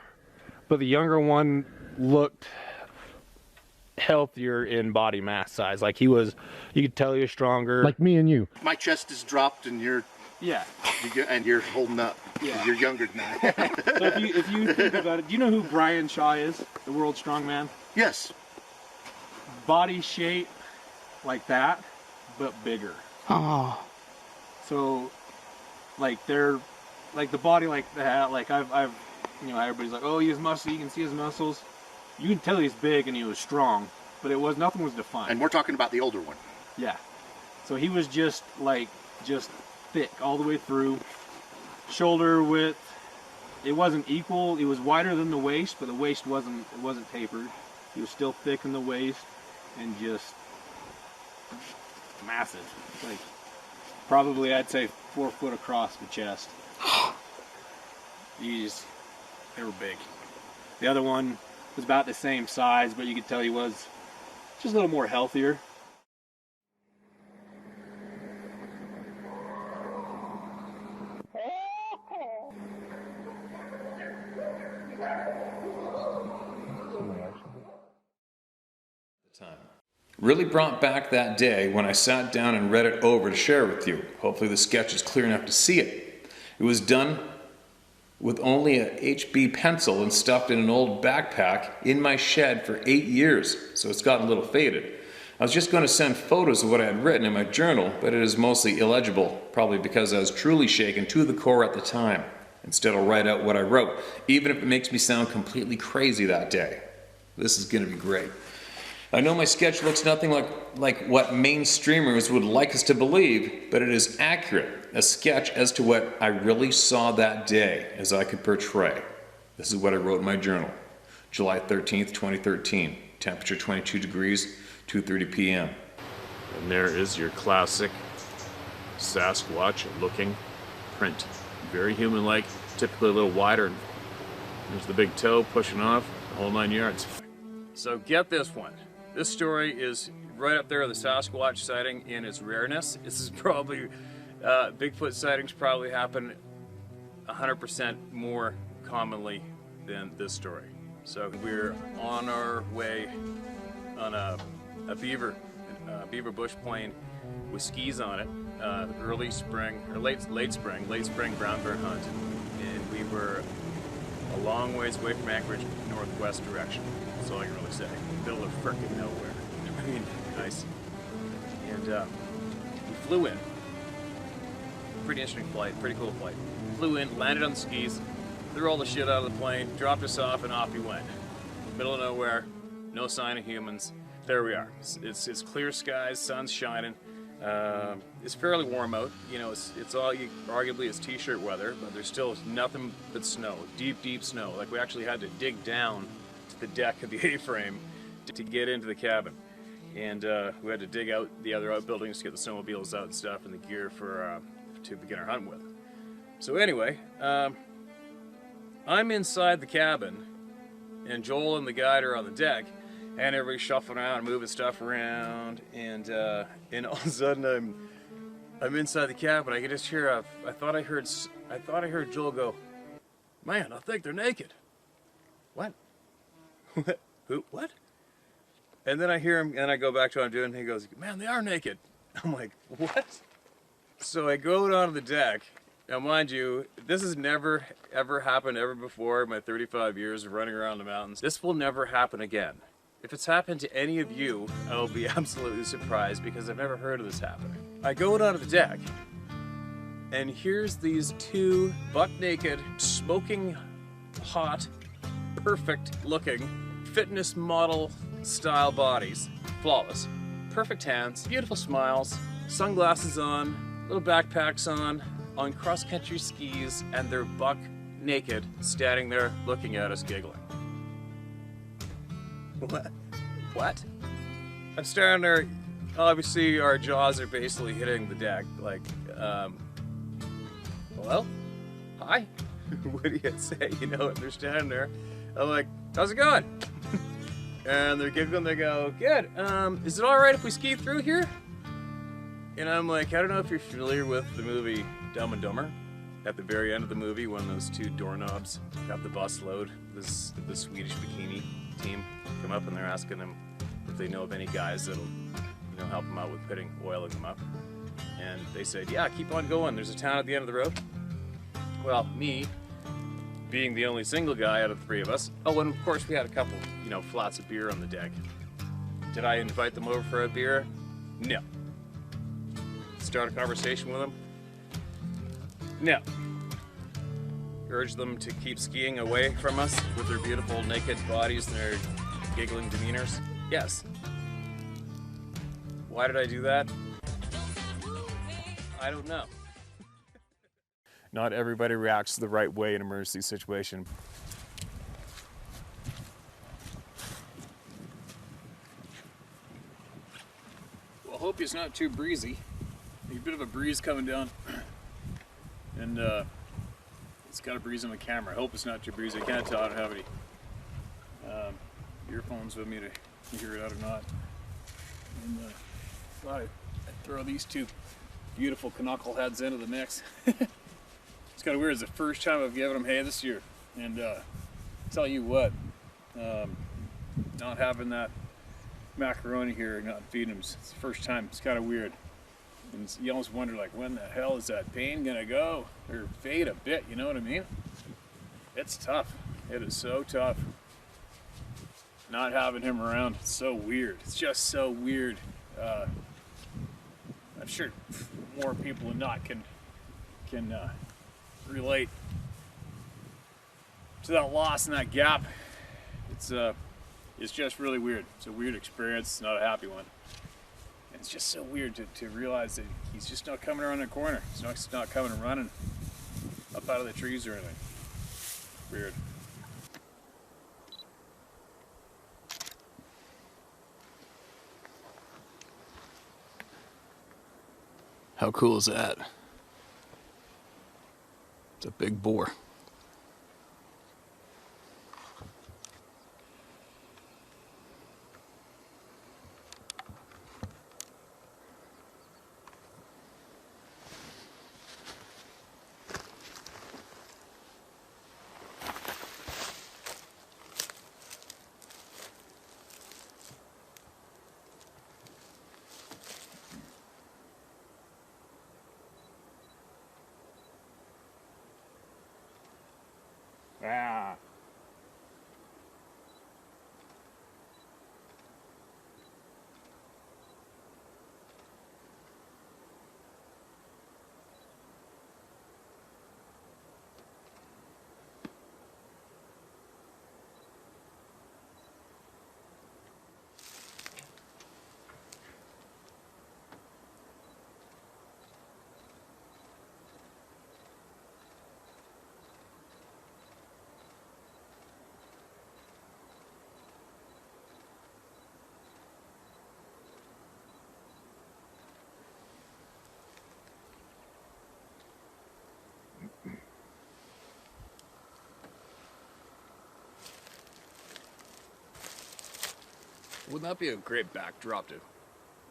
but the younger one looked healthier in body mass size. Like you could tell he was stronger. Like me and you. My chest is dropped, and you're holding up. Yeah. You're younger than I. So if you think about it, do you know who Brian Shaw is, the world strongman? Yes. Body shape like that, but bigger. Oh. So, like they're like the body like that. Like I've everybody's like, oh, he has muscle. You can see his muscles. You can tell he's big and he was strong, but nothing was defined. And we're talking about the older one. Yeah. So he was just thick all the way through. Shoulder width, it wasn't equal. It was wider than the waist, but the waist wasn't tapered. He was still thick in the waist and just massive. Like probably I'd say 4 foot across the chest. They were big. The other one was about the same size, but you could tell he was just a little more healthier. really brought back that day when I sat down and read it over to share with you. Hopefully the sketch is clear enough to see it. It was done with only a HB pencil and stuffed in an old backpack in my shed for 8 years, so it's gotten a little faded. I was just going to send photos of what I had written in my journal, but it is mostly illegible, probably because I was truly shaken to the core at the time. Instead, I'll write out what I wrote, even if it makes me sound completely crazy that day. This is going to be great. I know my sketch looks nothing like what mainstreamers would like us to believe, but it is accurate, a sketch as to what I really saw that day, as I could portray. This is what I wrote in my journal. July 13th, 2013, temperature 22 degrees, 2:30 p.m. And there is your classic Sasquatch-looking print. Very human-like, typically a little wider. There's the big toe pushing off, the whole 9 yards. So get this one. This story is right up there with the Sasquatch sighting in its rareness. This is probably, Bigfoot sightings probably happen 100% more commonly than this story. So we're on our way on a beaver bush plane with skis on it, early spring, or late spring brown bear hunt. And we were a long ways away from Anchorage, northwest direction. That's all I can really say. Middle of frickin' nowhere. I mean, nice. And we flew in. Pretty interesting flight, pretty cool flight. Flew in, landed on the skis, threw all the shit out of the plane, dropped us off, and off we went. Middle of nowhere, no sign of humans. There we are. It's clear skies, sun's shining. It's fairly warm out. You know, it's all arguably it's t-shirt weather, but there's still nothing but snow, deep snow. Like we actually had to dig down to the deck of the A-frame to get into the cabin, and we had to dig out the other outbuildings to get the snowmobiles out and stuff and the gear for to begin our hunt with. So anyway, I'm inside the cabin, and Joel and the guide are on the deck. And everybody's shuffling around and moving stuff around, and all of a sudden I'm inside the cabin. I could just hear I thought I heard Joel go, "Man, I think they're naked." What? Who? What? And then I hear him, and I go back to what I'm doing, and he goes, "Man, they are naked." I'm like, what? So I go down to the deck. Now, mind you, this has never ever happened ever before in my 35 years of running around the mountains. This will never happen again. If it's happened to any of you, I'll be absolutely surprised because I've never heard of this happening. I go down to the deck, and here's these two buck-naked, smoking hot, perfect-looking, fitness model-style bodies. Flawless. Perfect hands, beautiful smiles, sunglasses on, little backpacks on cross-country skis, and they're buck-naked, standing there looking at us giggling. What? I'm standing there, obviously our jaws are basically hitting the deck, like, hello? Hi? What do you say? You know, and they're standing there. I'm like, how's it going? And they're giggling, they go, good, is it alright if we ski through here? And I'm like, I don't know if you're familiar with the movie Dumb and Dumber. At the very end of the movie, when those two doorknobs got the bus load, the Swedish bikini team come up and they're asking them if they know of any guys that'll, you know, help them out with oiling them up. And they said, yeah, keep on going. There's a town at the end of the road. Well, me, being the only single guy out of the three of us, oh, and of course we had a couple, you know, flats of beer on the deck. Did I invite them over for a beer? No. Start a conversation with them? No. Urge them to keep skiing away from us with their beautiful naked bodies and their giggling demeanors? Yes. Why did I do that? I don't know. Not everybody reacts the right way in an emergency situation. Well, I hope it's not too breezy. There's a bit of a breeze coming down. And it's got a breeze on the camera. I hope it's not too breezy. I can't tell. I don't have any earphones with me to hear it out or not. And thought I'd throw these two beautiful knuckleheads into the mix. It's kind of weird. It's the first time I've given them hay this year. And tell you what, not having that macaroni here and not feeding him. It's the first time. It's kind of weird. And you almost wonder, like, when the hell is that pain gonna go or fade a bit? You know what I mean? It's tough. It is so tough. Not having him around. It's so weird. It's just so weird. I'm sure more people than not can relate to that loss and that gap. It's just really weird. It's a weird experience. It's not a happy one. And it's just so weird to realize that he's just not coming around the corner. He's not coming and running up out of the trees or anything. Weird. How cool is that? It's a big boar. Ah. Wouldn't that be a great backdrop to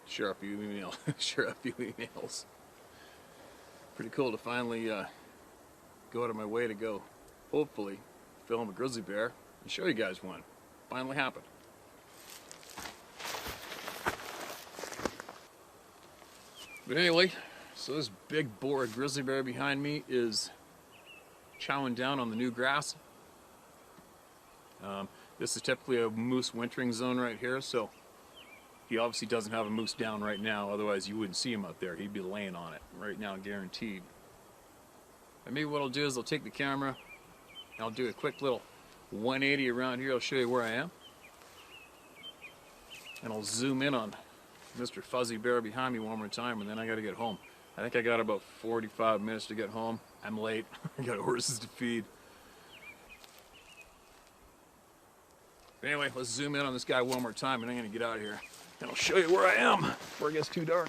share a few emails? Pretty cool to finally go out of my way to go, hopefully, film a grizzly bear and show you guys one. Finally happened. But anyway, so this big boar grizzly bear behind me is chowing down on the new grass. This is typically a moose wintering zone right here, so he obviously doesn't have a moose down right now, otherwise you wouldn't see him out there. He'd be laying on it right now, guaranteed. And maybe what I'll do is I'll take the camera and I'll do a quick little 180 around here. I'll show you where I am. And I'll zoom in on Mr. Fuzzy Bear behind me one more time, and then I gotta get home. I think I got about 45 minutes to get home. I'm late. I got horses to feed. Anyway, let's zoom in on this guy one more time and I'm gonna get out of here. And I'll show you where I am before it gets too dark.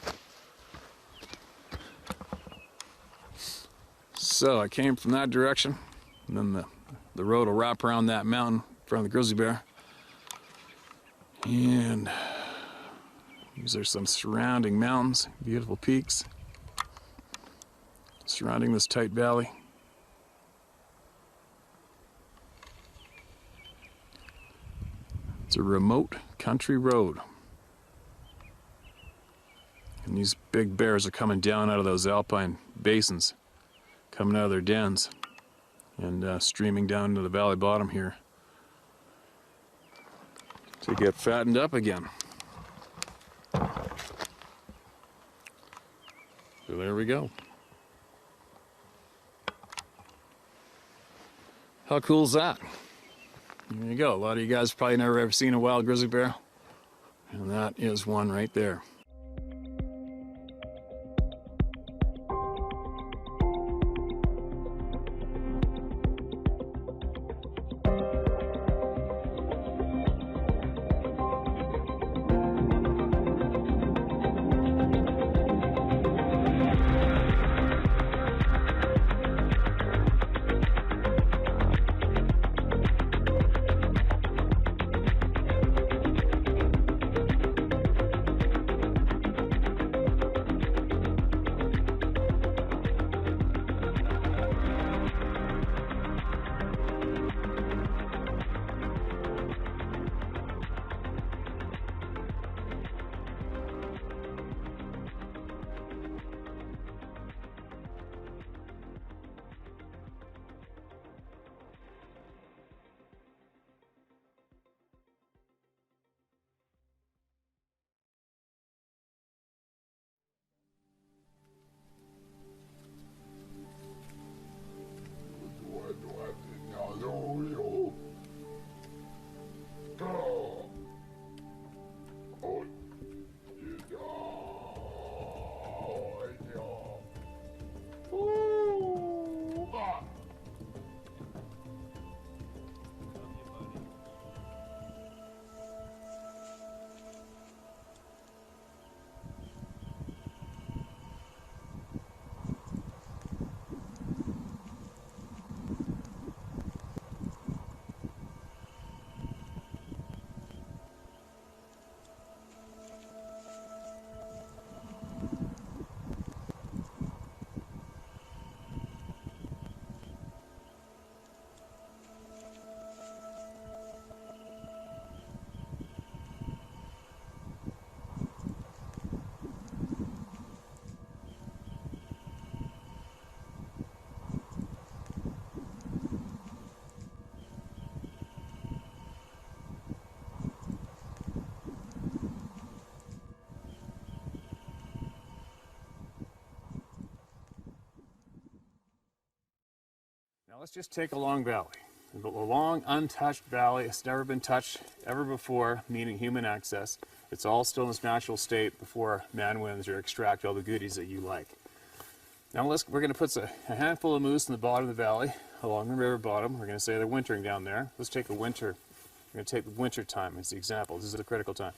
So I came from that direction, and then the road will wrap around that mountain in front of the grizzly bear. And these are some surrounding mountains, beautiful peaks surrounding this tight valley. It's a remote country road. And these big bears are coming down out of those alpine basins, coming out of their dens and streaming down into the valley bottom here to get fattened up again. So there we go. How cool is that? There you go. A lot of you guys probably never ever seen a wild grizzly bear, and that is one right there. Now let's just take a long valley. A long, untouched valley. It's never been touched ever before, meaning human access. It's all still in its natural state before man wins or extract all the goodies that you like. Now we're going to put a handful of moose in the bottom of the valley, along the river bottom. We're going to say they're wintering down there. Let's take a winter. We're going to take the winter time as the example. This is the critical time.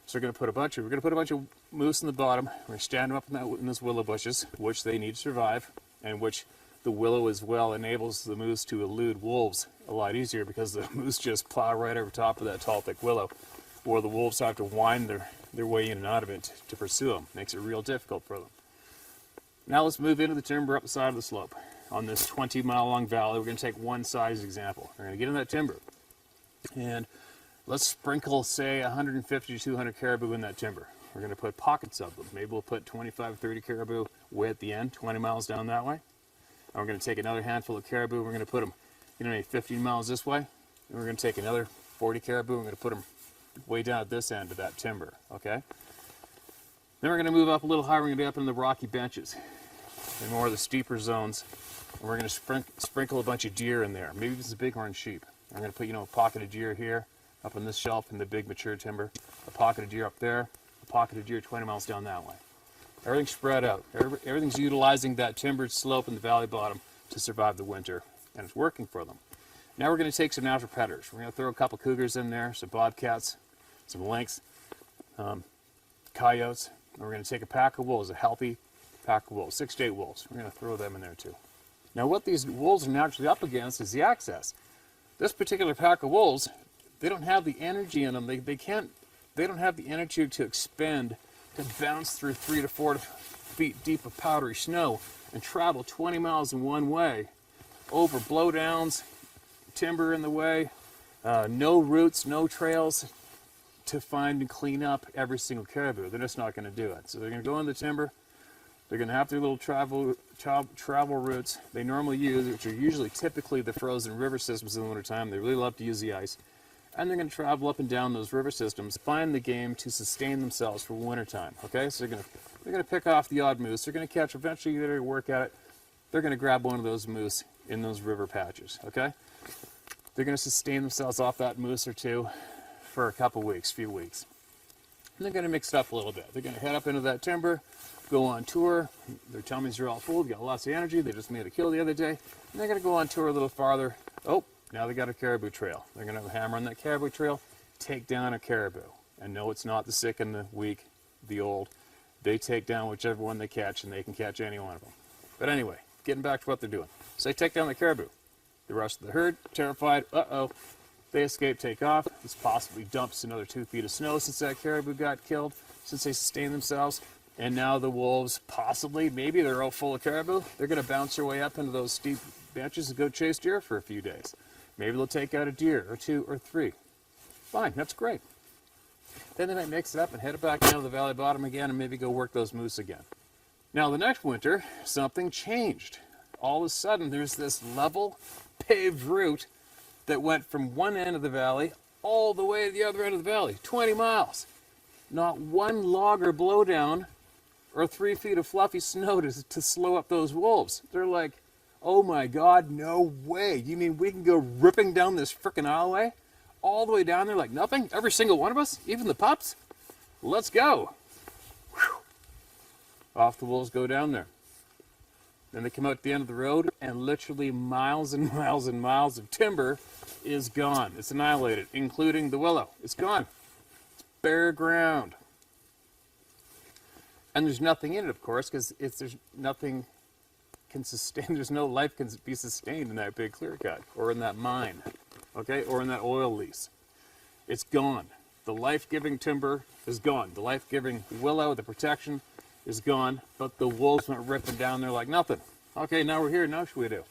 So we're going to put a bunch of moose in the bottom. We're going to stand them up in those willow bushes, which they need to survive, and which the willow as well enables the moose to elude wolves a lot easier, because the moose just plow right over top of that tall, thick willow, or the wolves have to wind their way in and out of it to pursue them. Makes it real difficult for them. Now let's move into the timber up the side of the slope. On this 20-mile-long valley, we're going to take one side as an example. We're going to get in that timber, and let's sprinkle, say, 150 to 200 caribou in that timber. We're going to put pockets of them. Maybe we'll put 25, 30 caribou way at the end, 20 miles down that way. And we're going to take another handful of caribou. We're going to put them, maybe 15 miles this way. And we're going to take another 40 caribou. We're going to put them way down at this end of that timber, okay? Then we're going to move up a little higher. We're going to be up in the rocky benches and more of the steeper zones. And we're going to sprinkle a bunch of deer in there. Maybe this is bighorn sheep. I'm going to put, a pocket of deer here, up on this shelf in the big mature timber, a pocket of deer up there, a pocket of deer 20 miles down that way. Everything's spread out. Everything's utilizing that timbered slope in the valley bottom to survive the winter, and it's working for them. Now we're going to take some natural predators. We're going to throw a couple cougars in there, some bobcats, some lynx, coyotes. And we're going to take a pack of wolves, a healthy pack of wolves, 6 to 8 wolves. We're going to throw them in there too. Now what these wolves are naturally up against is the access. This particular pack of wolves, they don't have the energy in them. They don't have the energy to expend, to bounce through 3 to 4 feet deep of powdery snow and travel 20 miles in one way over blowdowns, timber in the way, no routes, no trails to find and clean up every single caribou. They're just not going to do it. So they're going to go in the timber. They're going to have their little travel routes they normally use, which are typically the frozen river systems in the wintertime. They really love to use the ice. And they're going to travel up and down those river systems, find the game to sustain themselves for wintertime. Okay, so they're going to pick off the odd moose. They're going to catch. Eventually, they're going to work at it. They're going to grab one of those moose in those river patches. Okay, they're going to sustain themselves off that moose or two for a couple weeks, few weeks. And they're going to mix it up a little bit. They're going to head up into that timber, go on tour. Their tummies are all full. They've got lots of energy. They just made a kill the other day. And they're going to go on tour a little farther. Oh, now they got a caribou trail. They're going to hammer on that caribou trail, take down a caribou. And no, it's not the sick and the weak, the old. They take down whichever one they catch, and they can catch any one of them. But anyway, getting back to what they're doing. So they take down the caribou. The rest of the herd, terrified, uh-oh. They escape, take off. This possibly dumps another 2 feet of snow since that caribou got killed, since they sustained themselves. And now the wolves, possibly, maybe they're all full of caribou. They're going to bounce their way up into those steep benches and go chase deer for a few days. Maybe they'll take out a deer or 2 or 3. Fine, that's great. Then they might mix it up and head back down to the valley bottom again and maybe go work those moose again. Now the next winter, something changed. All of a sudden, there's this level, paved route that went from one end of the valley all the way to the other end of the valley, 20 miles. Not one log or blowdown or 3 feet of fluffy snow to slow up those wolves. They're like, oh my God, no way. You mean we can go ripping down this frickin' alleyway all the way down there like nothing? Every single one of us? Even the pups? Let's go. Whew. Off the wolves go down there. Then they come out to the end of the road, and literally miles and miles and miles of timber is gone. It's annihilated, including the willow. It's gone. It's bare ground. And there's nothing in it, of course, because there's nothing can sustain. There's no life can be sustained in that big clear cut, or in that mine, okay, or in that oil lease. It's gone. The life-giving timber is gone. The life-giving willow, the protection, is gone. But the wolves went ripping down there like nothing. Okay, now we're here. Now what should we do?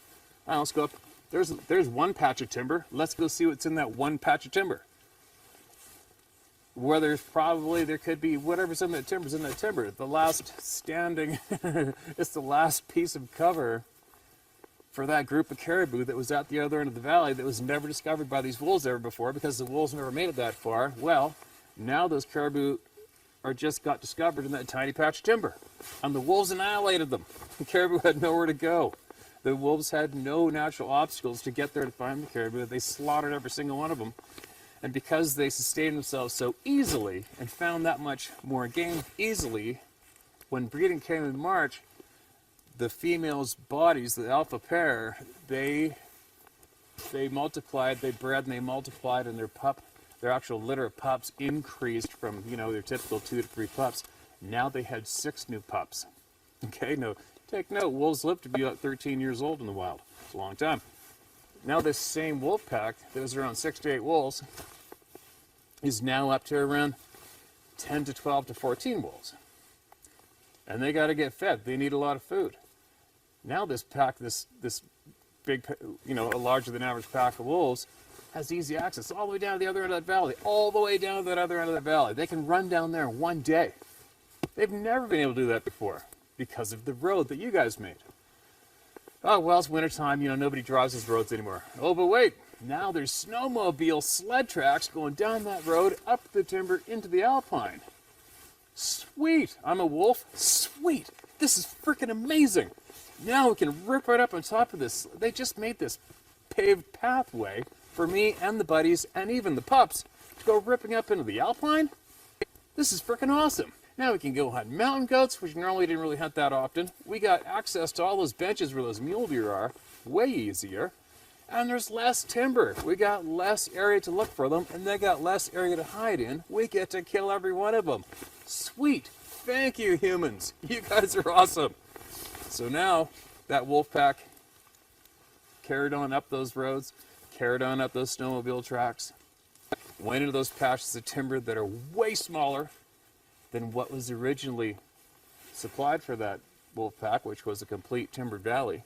All right, let's go up. There's one patch of timber. Let's go see what's in that one patch of timber. Where there could be whatever's in that timber's in that timber. The last standing, it's the last piece of cover for that group of caribou that was at the other end of the valley that was never discovered by these wolves ever before, because the wolves never made it that far. Well, now those caribou just got discovered in that tiny patch of timber, and the wolves annihilated them. The caribou had nowhere to go. The wolves had no natural obstacles to get there to find the caribou. They slaughtered every single one of them. And because they sustained themselves so easily and found that much more game easily, when breeding came in March, the females' bodies, the alpha pair, they multiplied, they bred and they multiplied, and their actual litter of pups increased from, their typical 2 to 3 pups. Now they had 6 new pups. Okay, take note, wolves live to be about 13 years old in the wild. It's a long time. Now this same wolf pack that was around 6 to 8 wolves is now up to around 10 to 12 to 14 wolves. And they got to get fed. They need a lot of food. Now this pack, this big, a larger than average pack of wolves, has easy access all the way down to the other end of that valley, all the way down to that other end of that valley. They can run down there in one day. They've never been able to do that before because of the road that you guys made. Oh, well, it's wintertime, nobody drives those roads anymore. Oh, but wait, now there's snowmobile sled tracks going down that road, up the timber, into the alpine. Sweet, I'm a wolf, sweet, this is freaking amazing. Now we can rip right up on top of this. They just made this paved pathway for me and the buddies and even the pups to go ripping up into the alpine. This is freaking awesome. Now we can go hunt mountain goats, which normally didn't really hunt that often. We got access to all those benches where those mule deer are, way easier. And there's less timber. We got less area to look for them, and they got less area to hide in. We get to kill every one of them. Sweet. Thank you, humans. You guys are awesome. So now that wolf pack carried on up those roads, carried on up those snowmobile tracks, went into those patches of timber that are way smaller than what was originally supplied for that wolf pack, which was a complete timbered valley.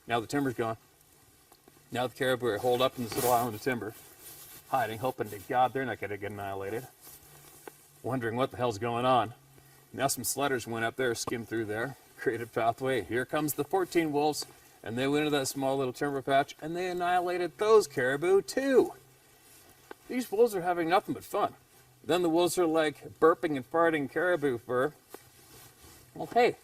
Now the timber's gone. Now the caribou are holed up in this little island of timber, hiding, hoping to God they're not going to get annihilated, wondering what the hell's going on. Now some sledders went up there, skimmed through there, created a pathway. Here comes the 14 wolves, and they went into that small little timber patch, and they annihilated those caribou too. These wolves are having nothing but fun. Then the wolves are like burping and farting caribou fur. Well, hey,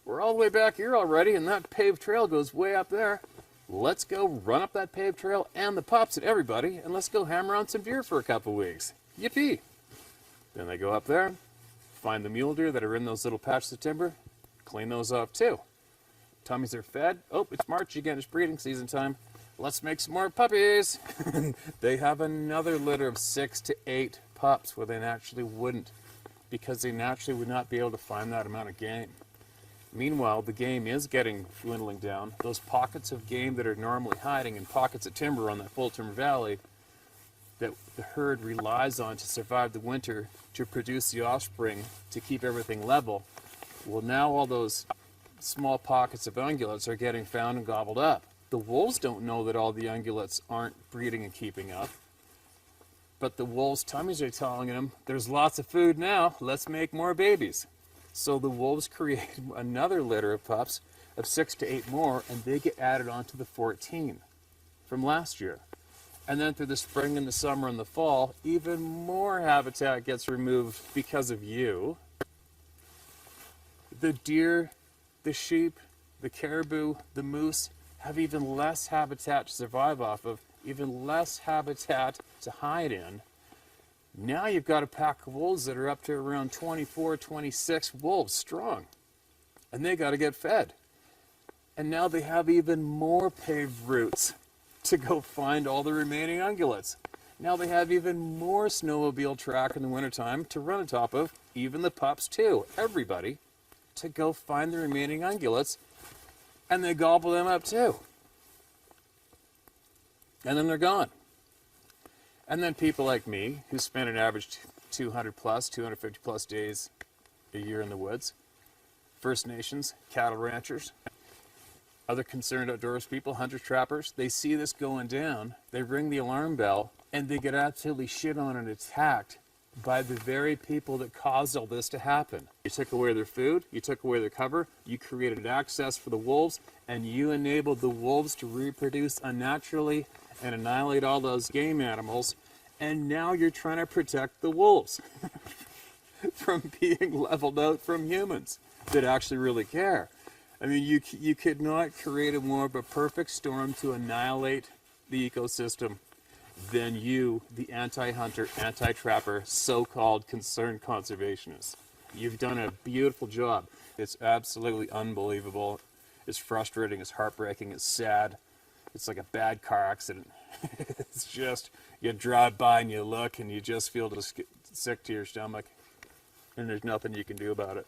we're all the way back here already, and that paved trail goes way up there. Let's go run up that paved trail and the pups and everybody, and let's go hammer on some deer for a couple weeks. Yippee! Then they go up there, find the mule deer that are in those little patches of timber, clean those off too. Tummies are fed. Oh, it's March again, it's breeding season time. Let's make some more puppies. They have another litter of 6 to 8 pups where they naturally wouldn't, because they naturally would not be able to find that amount of game. Meanwhile, the game is dwindling down. Those pockets of game that are normally hiding in pockets of timber on that full timber valley that the herd relies on to survive the winter, to produce the offspring, to keep everything level. Well, now all those small pockets of ungulates are getting found and gobbled up. The wolves don't know that all the ungulates aren't breeding and keeping up. But the wolves' tummies are telling them, there's lots of food now, let's make more babies. So the wolves create another litter of pups of 6 to 8 more, and they get added onto the 14 from last year. And then through the spring and the summer and the fall, even more habitat gets removed because of you. The deer, the sheep, the caribou, the moose have even less habitat to survive off of even less habitat to hide in. Now you've got a pack of wolves that are up to around 24, 26 wolves strong. And they got to get fed. And now they have even more paved routes to go find all the remaining ungulates. Now they have even more snowmobile track in the wintertime to run on top of, even the pups too, everybody, to go find the remaining ungulates, and they gobble them up too. And then they're gone. And then people like me, who spend an average 200 plus, 250 plus days a year in the woods, First Nations, cattle ranchers, other concerned outdoors people, hunters, trappers, they see this going down, they ring the alarm bell, and they get absolutely shit on and attacked by the very people that caused all this to happen. You took away their food, you took away their cover, you created access for the wolves, and you enabled the wolves to reproduce unnaturally and annihilate all those game animals, and now you're trying to protect the wolves from being leveled out from humans that actually really care. I mean, you could not create a more of a perfect storm to annihilate the ecosystem than you, the anti-hunter, anti-trapper, so-called concerned conservationist. You've done a beautiful job. It's absolutely unbelievable. It's frustrating, it's heartbreaking, it's sad. It's like a bad car accident. It's just, you drive by and you look and you just feel just sick to your stomach. And there's nothing you can do about it.